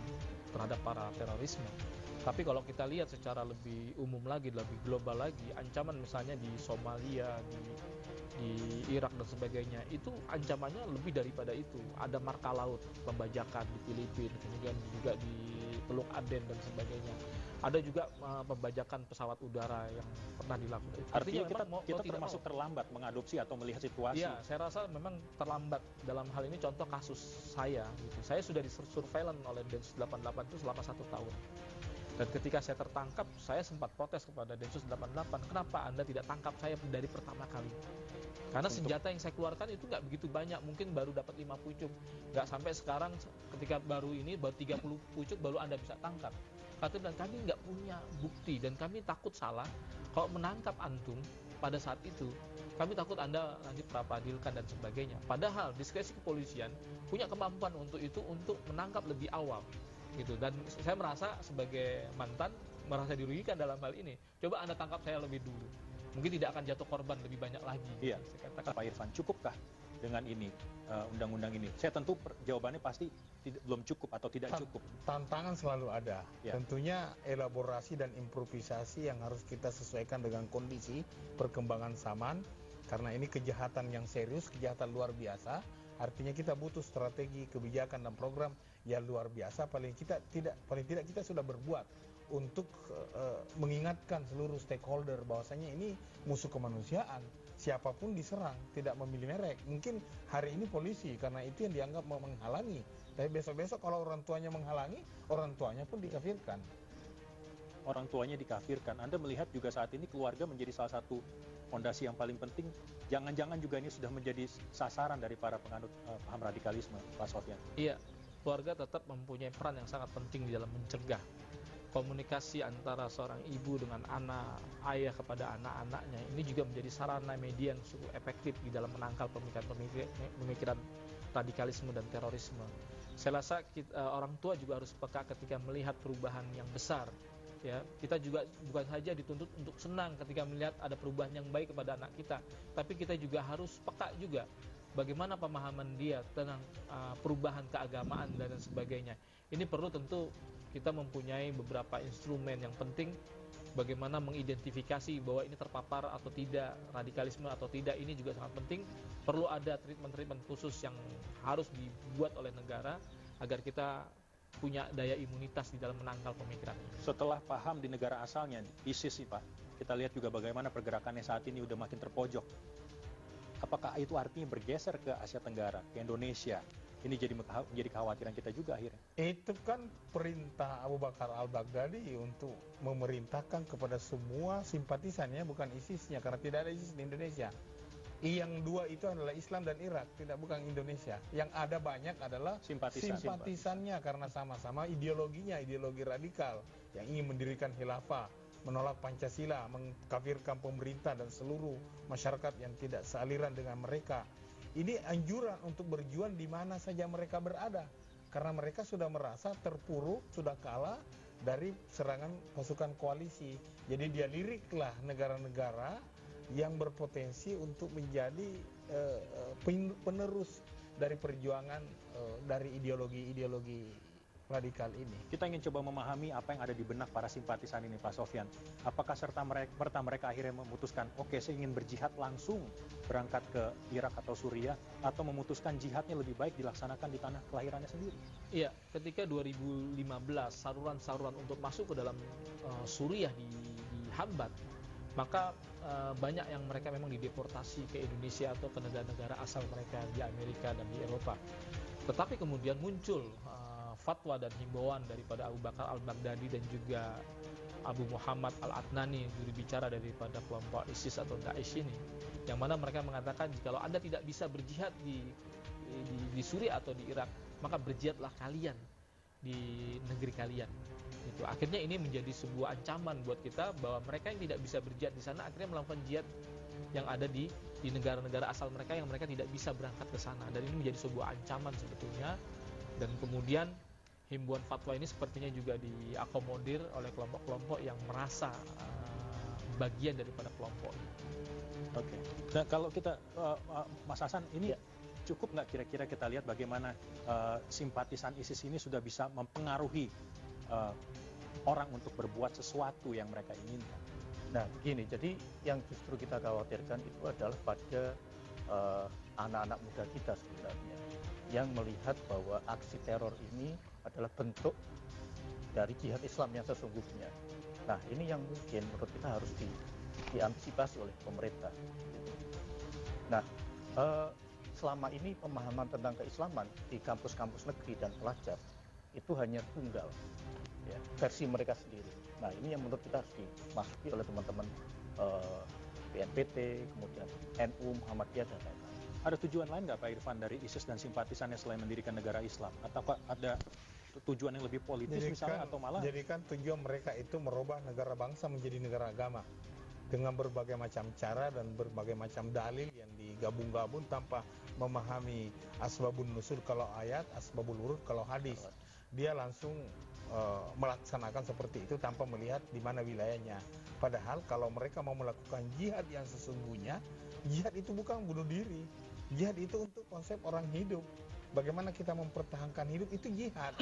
terhadap para terorisme. Tapi kalau kita lihat secara lebih umum lagi, lebih global lagi, ancaman misalnya di Somalia, di Irak dan sebagainya, itu ancamannya lebih daripada itu. Ada marka laut, pembajakan di Filipina, kemudian juga di Teluk Aden dan sebagainya. Ada juga pembajakan pesawat udara yang pernah dilakukan. Artinya kita termasuk terlambat mengadopsi atau melihat situasi. Iya, saya rasa memang terlambat dalam hal ini. Contoh kasus saya, gitu. Saya sudah disurveillance oleh Densus 88 itu selama 1 tahun. Dan ketika saya tertangkap, saya sempat protes kepada Densus 88, kenapa Anda tidak tangkap saya dari pertama kali? Karena senjata yang saya keluarkan itu nggak begitu banyak, mungkin baru dapat 5 pucuk. Nggak sampai sekarang ketika baru 30 pucuk baru Anda bisa tangkap. Dan kami nggak punya bukti dan kami takut salah kalau menangkap antum pada saat itu. Kami takut Anda nanti prapadilkan dan sebagainya. Padahal diskresi kepolisian punya kemampuan untuk itu, untuk menangkap lebih awal. Gitu. Dan saya merasa sebagai mantan merasa dirugikan dalam hal ini. Coba Anda tangkap saya lebih dulu, mungkin tidak akan jatuh korban lebih banyak lagi. Iya, saya katakan Pak Irfan, cukupkah dengan ini undang-undang ini? Saya tentu jawabannya pasti belum cukup atau tidak cukup. Tantangan selalu ada. Tentunya elaborasi dan improvisasi yang harus kita sesuaikan dengan kondisi perkembangan zaman. Karena ini kejahatan yang serius, kejahatan luar biasa. Artinya kita butuh strategi, kebijakan dan program yang luar biasa. Paling tidak kita sudah berbuat untuk mengingatkan seluruh stakeholder bahwasanya ini musuh kemanusiaan. Siapapun diserang, tidak memilih merek. Mungkin hari ini polisi karena itu yang dianggap menghalangi. Tapi besok-besok kalau orang tuanya menghalangi, orang tuanya pun dikafirkan. Orang tuanya dikafirkan. Anda melihat juga saat ini keluarga menjadi salah satu fondasi yang paling penting. Jangan-jangan juga ini sudah menjadi sasaran dari para penganut paham radikalisme, Pak Sofyan. Iya, keluarga tetap mempunyai peran yang sangat penting di dalam mencegah. Komunikasi antara seorang ibu dengan anak, ayah kepada anak-anaknya, ini juga menjadi sarana media yang cukup efektif di dalam menangkal pemikiran radikalisme dan terorisme. Saya rasa orang tua juga harus peka ketika melihat perubahan yang besar. Ya, kita juga bukan saja dituntut untuk senang ketika melihat ada perubahan yang baik kepada anak kita, tapi kita juga harus peka juga bagaimana pemahaman dia tentang perubahan keagamaan dan sebagainya. Ini perlu tentu kita mempunyai beberapa instrumen yang penting, bagaimana mengidentifikasi bahwa ini terpapar atau tidak, radikalisme atau tidak, ini juga sangat penting. Perlu ada treatment-treatment khusus yang harus dibuat oleh negara agar kita punya daya imunitas di dalam menangkal pemikiran ini. Setelah paham di negara asalnya, ISIS sih Pak, kita lihat juga bagaimana pergerakannya saat ini udah makin terpojok. Apakah itu artinya bergeser ke Asia Tenggara, ke Indonesia? Ini menjadi kekhawatiran kita juga akhirnya. Itu kan perintah Abu Bakar al-Baghdadi untuk memerintahkan kepada semua simpatisannya, bukan ISIS-nya, karena tidak ada ISIS di Indonesia. Yang dua itu adalah Islam dan Irak, bukan Indonesia. Yang ada banyak adalah simpatisannya karena sama-sama ideologinya, ideologi radikal yang ingin mendirikan khilafah, menolak Pancasila, mengkafirkan pemerintah dan seluruh masyarakat yang tidak sealiran dengan mereka. Ini anjuran untuk berjuang di mana saja mereka berada, karena mereka sudah merasa terpuruk, sudah kalah dari serangan pasukan koalisi. Jadi dia liriklah negara-negara yang berpotensi untuk menjadi penerus dari perjuangan dari ideologi-ideologi radikal ini. Kita ingin coba memahami apa yang ada di benak para simpatisan ini, Pak Sofyan. Apakah serta mereka akhirnya memutuskan, oke, saya ingin berjihad langsung berangkat ke Irak atau Suriah, atau memutuskan jihadnya lebih baik dilaksanakan di tanah kelahirannya sendiri? Iya, ketika 2015 saluran-saluran untuk masuk ke dalam Suriah dihambat, maka banyak yang mereka memang dideportasi ke Indonesia atau ke negara-negara asal mereka di Amerika dan di Eropa. Tetapi kemudian muncul fatwa dan himbauan daripada Abu Bakar al-Baghdadi dan juga Abu Muhammad al-Adnani, juru bicara daripada kelompok ISIS atau Daesh ini, yang mana mereka mengatakan jikalau Anda tidak bisa berjihad di Suriah atau di Irak, maka berjihadlah kalian di negeri kalian. Itu akhirnya ini menjadi sebuah ancaman buat kita bahwa mereka yang tidak bisa berjihad di sana akhirnya melakukan jihad yang ada di negara-negara asal mereka yang mereka tidak bisa berangkat ke sana, dan ini menjadi sebuah ancaman sebetulnya. Dan kemudian himbauan fatwa ini sepertinya juga diakomodir oleh kelompok-kelompok yang merasa bagian daripada kelompok ini. Oke. Nah, kalau kita Mas Hasan ini cukup nggak kira-kira kita lihat bagaimana simpatisan ISIS ini sudah bisa mempengaruhi orang untuk berbuat sesuatu yang mereka inginkan? Nah, begini, jadi yang justru kita khawatirkan itu adalah pada anak-anak muda kita sebenarnya, yang melihat bahwa aksi teror ini adalah bentuk dari jihad Islam yang sesungguhnya. Nah, ini yang mungkin menurut kita harus diantisipasi oleh pemerintah. Nah, selama ini pemahaman tentang keislaman di kampus-kampus negeri dan pelajar itu hanya tunggal, ya, versi mereka sendiri. Nah, ini yang menurut kita harus dimasuki oleh teman-teman BNPT, kemudian NU, Muhammadiyah, dan lain-lain. Ada tujuan lain nggak Pak Irfan dari ISIS dan simpatisannya selain mendirikan negara Islam? Atau ada tujuan yang lebih politis misalnya, atau malah? Jadikan tujuan mereka itu merubah negara bangsa menjadi negara agama dengan berbagai macam cara dan berbagai macam dalil yang digabung-gabung tanpa memahami asbabun nusul kalau ayat, asbabul wurud kalau hadis. Dia langsung melaksanakan seperti itu tanpa melihat di mana wilayahnya. Padahal kalau mereka mau melakukan jihad yang sesungguhnya, jihad itu bukan bunuh diri. Jihad itu untuk konsep orang hidup. Bagaimana kita mempertahankan hidup itu jihad.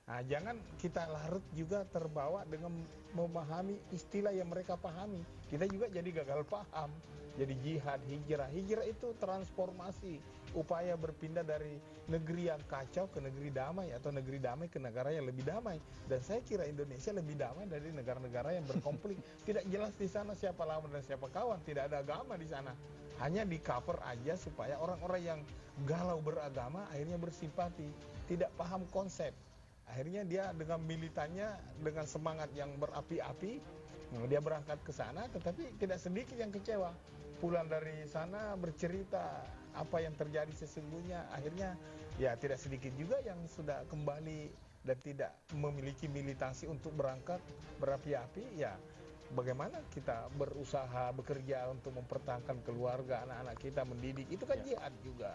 Nah, jangan kita larut juga terbawa dengan memahami istilah yang mereka pahami. Kita juga jadi gagal paham. Jadi jihad, hijrah. Hijrah itu transformasi, upaya berpindah dari negeri yang kacau ke negeri damai, atau negeri damai ke negara yang lebih damai. Dan saya kira Indonesia lebih damai dari negara-negara yang berkonflik. Tidak jelas di sana siapa lawan dan siapa kawan. Tidak ada agama di sana. Hanya di cover aja supaya orang-orang yang galau beragama akhirnya bersimpati, tidak paham konsep. Akhirnya dia dengan militannya, dengan semangat yang berapi-api, dia berangkat ke sana, tetapi tidak sedikit yang kecewa. Pulang dari sana bercerita apa yang terjadi sesungguhnya, akhirnya ya tidak sedikit juga yang sudah kembali dan tidak memiliki militansi untuk berangkat berapi-api. Ya, bagaimana kita berusaha bekerja untuk mempertahankan keluarga, anak-anak kita, mendidik, itu kan jihad juga.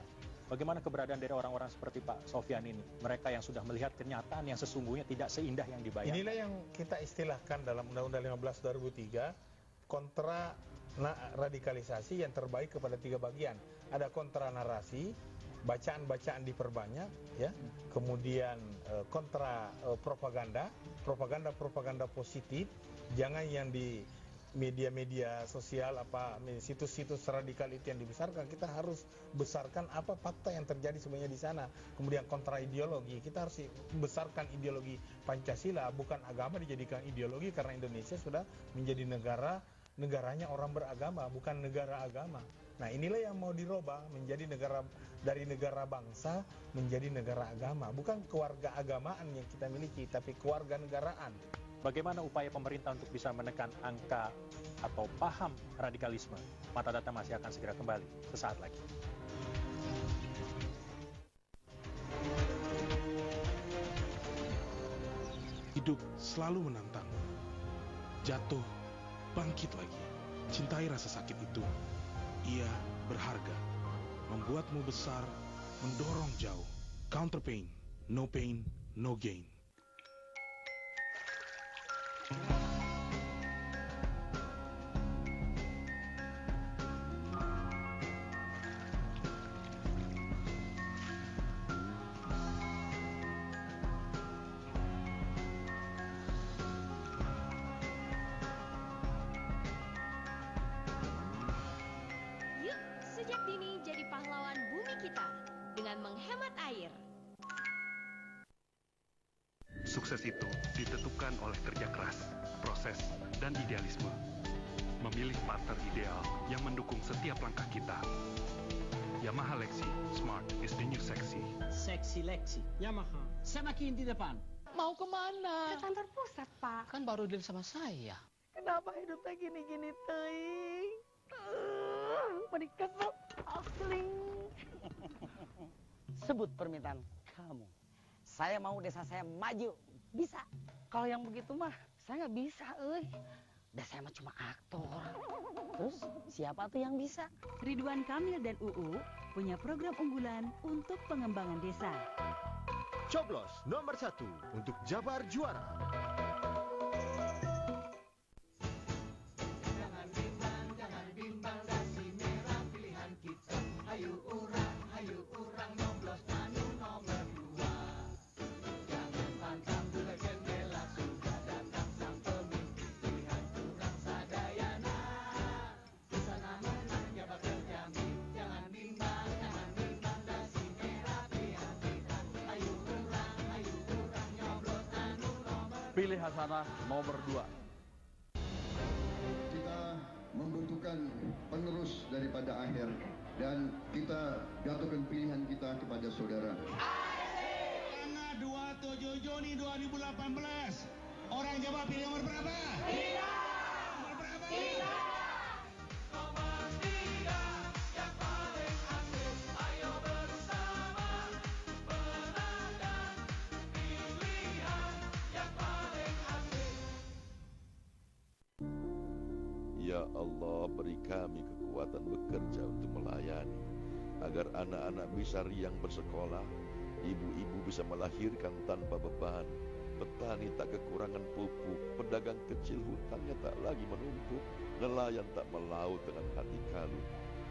Bagaimana keberadaan dari orang-orang seperti Pak Sofyan ini? Mereka yang sudah melihat kenyataan yang sesungguhnya tidak seindah yang dibayangkan. Inilah yang kita istilahkan dalam Undang-Undang 15 2003, kontra radikalisasi yang terbaik kepada 3 bagian. Ada kontra narasi, bacaan-bacaan diperbanyak, ya. Kemudian kontra propaganda positif. Jangan yang di media-media sosial, situs-situs radikal itu yang dibesarkan. Kita harus besarkan apa fakta yang terjadi sebenarnya di sana. Kemudian kontra ideologi, kita harus besarkan ideologi Pancasila, bukan agama dijadikan ideologi, karena Indonesia sudah menjadi negaranya orang beragama, bukan negara agama. Nah, inilah yang mau dirubah menjadi dari negara bangsa menjadi negara agama, bukan kewarga agamaan yang kita miliki, tapi kewarga negaraan. Bagaimana upaya pemerintah untuk bisa menekan angka atau paham radikalisme? Mata Data masih akan segera kembali sesaat lagi. Hidup selalu menantang. Jatuh, bangkit lagi. Cintai rasa sakit itu. Ia berharga. Membuatmu besar, mendorong jauh. Counter Pain. No pain, no gain. Yuk, sejak dini jadi pahlawan bumi kita dengan menghemat air. Sukses itu ditentukan oleh kerja keras, proses, dan idealisme. Memilih partner ideal yang mendukung setiap langkah kita. Yamaha Lexi, smart is the new sexy. Seksi Lexi, Yamaha. Saya makin di depan. Mau kemana? Ke kantor pusat, Pak. Kan baru deal sama saya. Kenapa hidupnya gini-gini, teuing? Menikah asli. Sebut permintaan kamu. Saya mau desa saya maju. Bisa. Kalau yang begitu mah, saya nggak bisa, Saya mah cuma aktor. Terus, siapa tuh yang bisa? Ridwan Kamil dan UU punya program unggulan untuk pengembangan desa. Coblos nomor 1 untuk Jabar Juara. Jangan bimbang dasi merah pilihan kita. Hayu urang nyoblos anu nomor 2. Jangan pantang buka jendela, sudah datang sang pemimpin. Pilihan urang sadayana. Di sana menang jabat terjamin. Jangan bimbang dasi merah pilihan kita. Hayu urang nyoblos anu nomor 2. Pilih Hasanah nomor 2. Kita membutuhkan penerus daripada akhir dan kita jatuhkan pilihan kita kepada saudara. Tanggal 27 Juni 2018. Orang Jawa pilih nomor berapa? Nomor berapa? Nomor 3 yang paling asik. Ayo bersama menandang pilihan yang paling asik. Ya Allah, beri kami kekuatan bekerja untuk melayani, agar anak-anak bisa riang bersekolah, ibu-ibu bisa melahirkan tanpa beban, petani tak kekurangan pupuk, pedagang kecil hutangnya tak lagi menumpuk, nelayan tak melaut dengan hati kalut,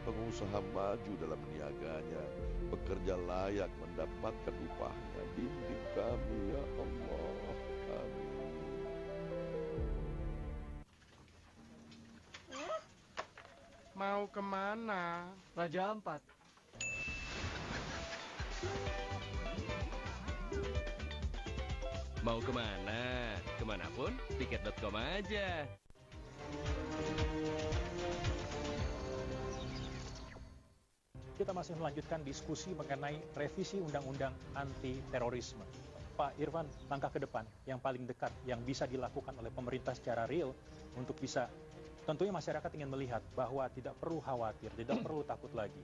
pengusaha maju dalam niaganya, pekerja layak mendapatkan upahnya. Bimbing kami ya Allah. Amin. Mau kemana? Raja Ampat. Mau kemana? Kemanapun, tiket.com aja. Kita masih melanjutkan diskusi mengenai revisi Undang-Undang Anti Terorisme. Pak Irfan, langkah ke depan yang paling dekat yang bisa dilakukan oleh pemerintah secara real untuk bisa, tentunya masyarakat ingin melihat bahwa tidak perlu khawatir, tidak perlu takut lagi.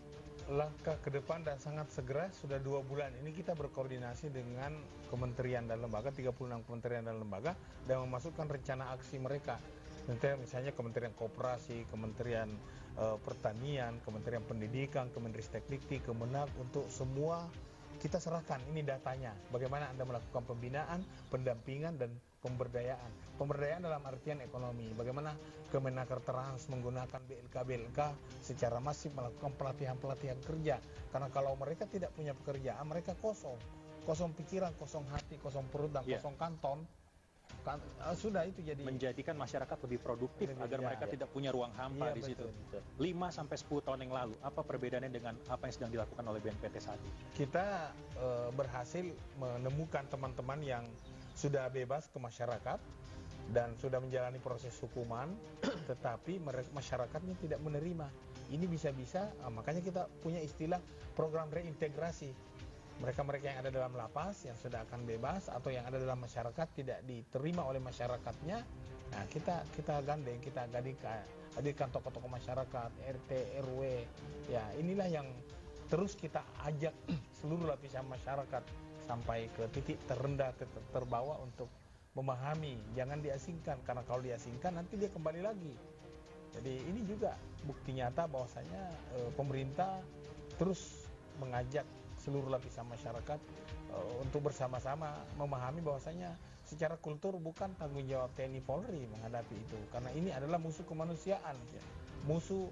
Langkah ke depan dan sangat segera, sudah 2 bulan ini kita berkoordinasi dengan kementerian dan lembaga, 36 kementerian dan lembaga, dan memasukkan rencana aksi mereka. Misalnya Kementerian Koperasi, Kementerian Pertanian, Kementerian Pendidikan, Kemenristekdikti, Kemenag, untuk semua kita serahkan ini datanya. Bagaimana Anda melakukan pembinaan, pendampingan, dan pemberdayaan. Pemberdayaan dalam artian ekonomi. Bagaimana Kemenaker Trans menggunakan BLK secara masif melakukan pelatihan-pelatihan kerja. Karena kalau mereka tidak punya pekerjaan, mereka kosong. Kosong pikiran, kosong hati, kosong perut, dan kosong kanton. Sudah itu jadi menjadikan masyarakat lebih produktif agar mereka tidak punya ruang hampa di situ. 5-10 tahun yang lalu, apa perbedaannya dengan apa yang sedang dilakukan oleh BNPT saat ini? Kita berhasil menemukan teman-teman yang sudah bebas ke masyarakat dan sudah menjalani proses hukuman, tetapi masyarakatnya tidak menerima. Ini bisa-bisa, makanya kita punya istilah program reintegrasi. mereka-mereka yang ada dalam lapas yang sudah akan bebas atau yang ada dalam masyarakat tidak diterima oleh masyarakatnya. Nah, kita gandeng, kita hadirkan tokoh-tokoh masyarakat, RT, RW. Ya, inilah yang terus kita ajak seluruh lapisan masyarakat sampai ke titik terendah, terbawah untuk memahami, jangan diasingkan, karena kalau diasingkan nanti dia kembali lagi. Jadi ini juga bukti nyata bahwasanya pemerintah terus mengajak seluruh lapisan masyarakat untuk bersama-sama memahami bahwasanya secara kultur bukan tanggung jawab TNI Polri menghadapi itu, karena ini adalah musuh kemanusiaan, musuh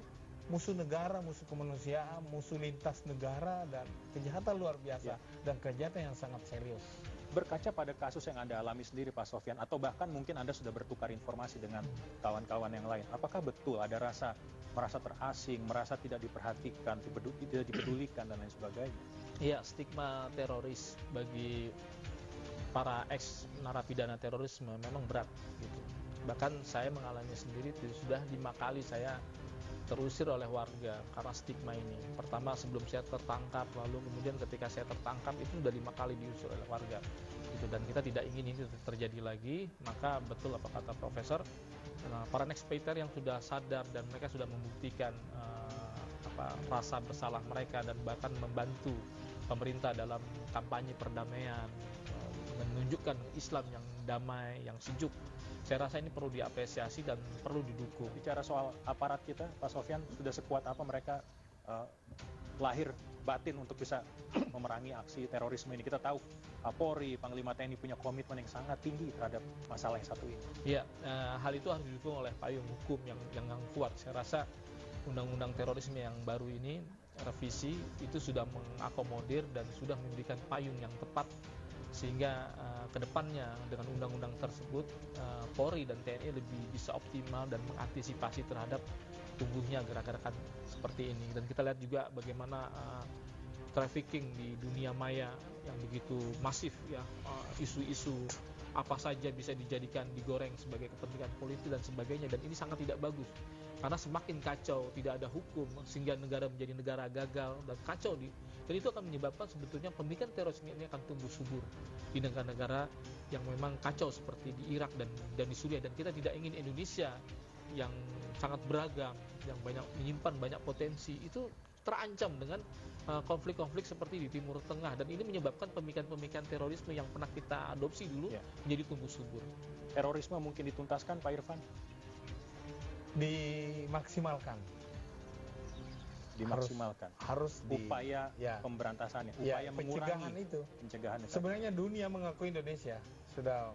negara, musuh kemanusiaan, musuh lintas negara, dan kejahatan luar biasa dan kejahatan yang sangat serius. Berkaca pada kasus yang Anda alami sendiri Pak Sofyan, atau bahkan mungkin Anda sudah bertukar informasi dengan kawan-kawan yang lain, apakah betul ada merasa terasing, merasa tidak diperhatikan, tidak dipedulikan dan lain sebagainya? Iya, stigma teroris bagi para ex narapidana terorisme memang berat gitu. Bahkan saya mengalami sendiri, sudah 5 kali saya terusir oleh warga karena stigma ini. Pertama sebelum saya tertangkap, lalu kemudian ketika saya tertangkap itu sudah 5 kali diusir oleh warga gitu, dan kita tidak ingin ini terjadi lagi. Maka betul apa kata Profesor, para expatriate yang sudah sadar dan mereka sudah membuktikan rasa bersalah mereka dan bahkan membantu pemerintah dalam kampanye perdamaian, menunjukkan Islam yang damai, yang sejuk. Saya rasa ini perlu diapresiasi dan perlu didukung. Bicara soal aparat kita, Pak Sofyan, sudah sekuat apa mereka lahir batin untuk bisa memerangi aksi terorisme ini? Kita tahu Polri, Panglima TNI punya komitmen yang sangat tinggi terhadap masalah yang satu ini. Iya, hal itu harus didukung oleh payung hukum yang kuat. Saya rasa undang-undang terorisme yang baru ini, revisi, itu sudah mengakomodir dan sudah memberikan payung yang tepat, sehingga kedepannya dengan undang-undang tersebut Polri dan TNI lebih bisa optimal dan mengantisipasi terhadap tumbuhnya gerakan-gerakan seperti ini. Dan kita lihat juga bagaimana trafficking di dunia maya yang begitu masif ya, isu-isu apa saja bisa dijadikan, digoreng sebagai kepentingan politik dan sebagainya, dan ini sangat tidak bagus karena semakin kacau, tidak ada hukum, sehingga negara menjadi negara gagal dan kacau dan itu akan menyebabkan sebetulnya pemikiran terorisme ini akan tumbuh subur di negara-negara yang memang kacau seperti di Irak dan di Suriah. Dan kita tidak ingin Indonesia yang sangat beragam, yang menyimpan banyak potensi itu terancam dengan konflik-konflik seperti di Timur Tengah, dan ini menyebabkan pemikiran-pemikiran terorisme yang pernah kita adopsi dulu menjadi tumbuh subur. Terorisme mungkin dituntaskan, Pak Irfan? Dimaksimalkan. Harus upaya pemberantasannya, upaya pencegahan itu. Pencegahan itu. Sebenarnya dunia mengakui Indonesia sudah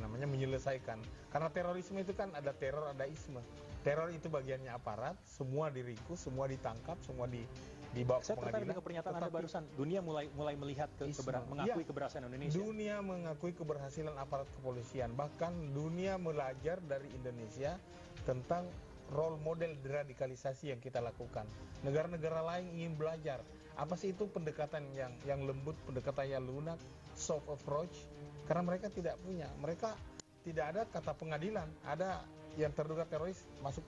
menyelesaikan, karena terorisme itu kan ada teror, ada isme. Teror itu bagiannya aparat, semua diringkus, semua ditangkap, semua dibawa ke pengadilan. Saya tertarik dengan pernyataan Anda barusan, dunia mulai melihat mengakui keberhasilan Indonesia. Dunia mengakui keberhasilan aparat kepolisian, bahkan dunia belajar dari Indonesia tentang role model deradikalisasi yang kita lakukan. Negara-negara lain ingin belajar apa sih itu pendekatan yang lembut, pendekatan yang lunak, soft approach, karena mereka tidak punya. Mereka tidak ada kata pengadilan, ada yang terduga teroris masuk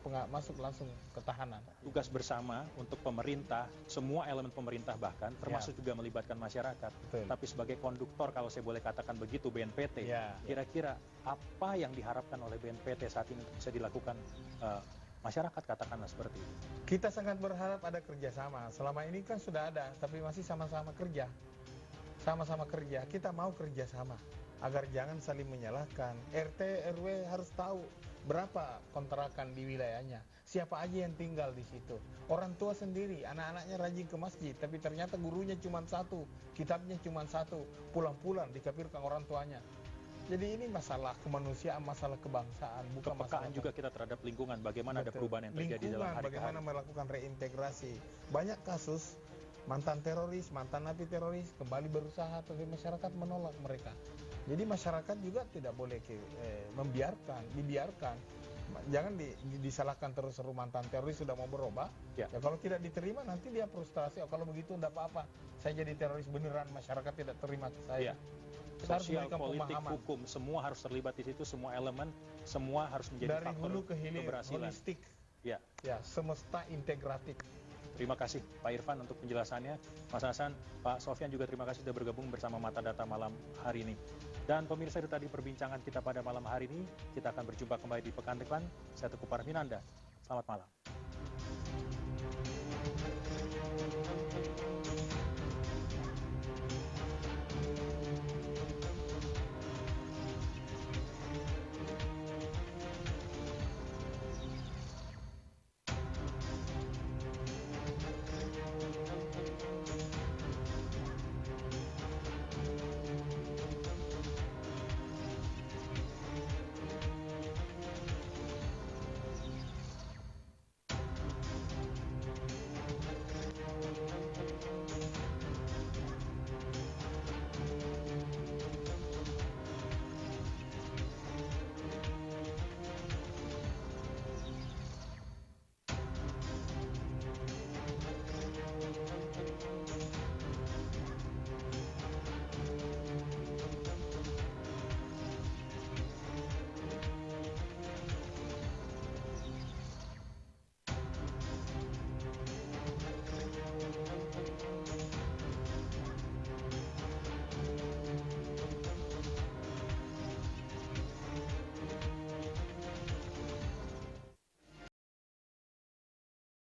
langsung ke tahanan. Tugas bersama untuk pemerintah, semua elemen pemerintah bahkan, termasuk juga melibatkan masyarakat. Betul. Tapi sebagai konduktor, kalau saya boleh katakan begitu, BNPT, kira-kira apa yang diharapkan oleh BNPT saat ini bisa dilakukan masyarakat, katakanlah seperti itu? Kita sangat berharap ada kerjasama. Selama ini kan sudah ada, tapi masih sama-sama kerja. Sama-sama kerja, kita mau kerjasama agar jangan saling menyalahkan. RT, RW harus tahu berapa kontrakan di wilayahnya, siapa aja yang tinggal di situ. Orang tua sendiri, anak-anaknya rajin ke masjid, tapi ternyata gurunya cuma satu, kitabnya cuma satu, pulang-pulang dikafirkan orang tuanya. Jadi ini masalah kemanusiaan, masalah kebangsaan, bukan kepekaan juga kita terhadap lingkungan. Bagaimana ada perubahan yang terjadi dalam hari-hari. Bagaimana melakukan reintegrasi. Banyak kasus mantan teroris, mantan napi teroris kembali berusaha, tapi masyarakat menolak mereka. Jadi masyarakat juga tidak boleh dibiarkan. Jangan disalahkan terus seru mantan teroris sudah mau berubah. Ya kalau tidak diterima nanti dia frustrasi. Oh, kalau begitu tidak apa-apa. Saya jadi teroris beneran, masyarakat tidak terima saya. Sosial, politik, hukum, semua harus terlibat di situ, semua elemen, semua harus menjadi dari faktor hulu ke hilir, keberhasilan. holistik. Ya, semesta integratif. Terima kasih Pak Irfan untuk penjelasannya. Mas Hasan, Pak Sofyan juga terima kasih sudah bergabung bersama Mata Data malam hari ini. Dan pemirsa, itu tadi perbincangan kita pada malam hari ini. Kita akan berjumpa kembali di pekan depan. Saya Teguh Parminanda. Selamat malam.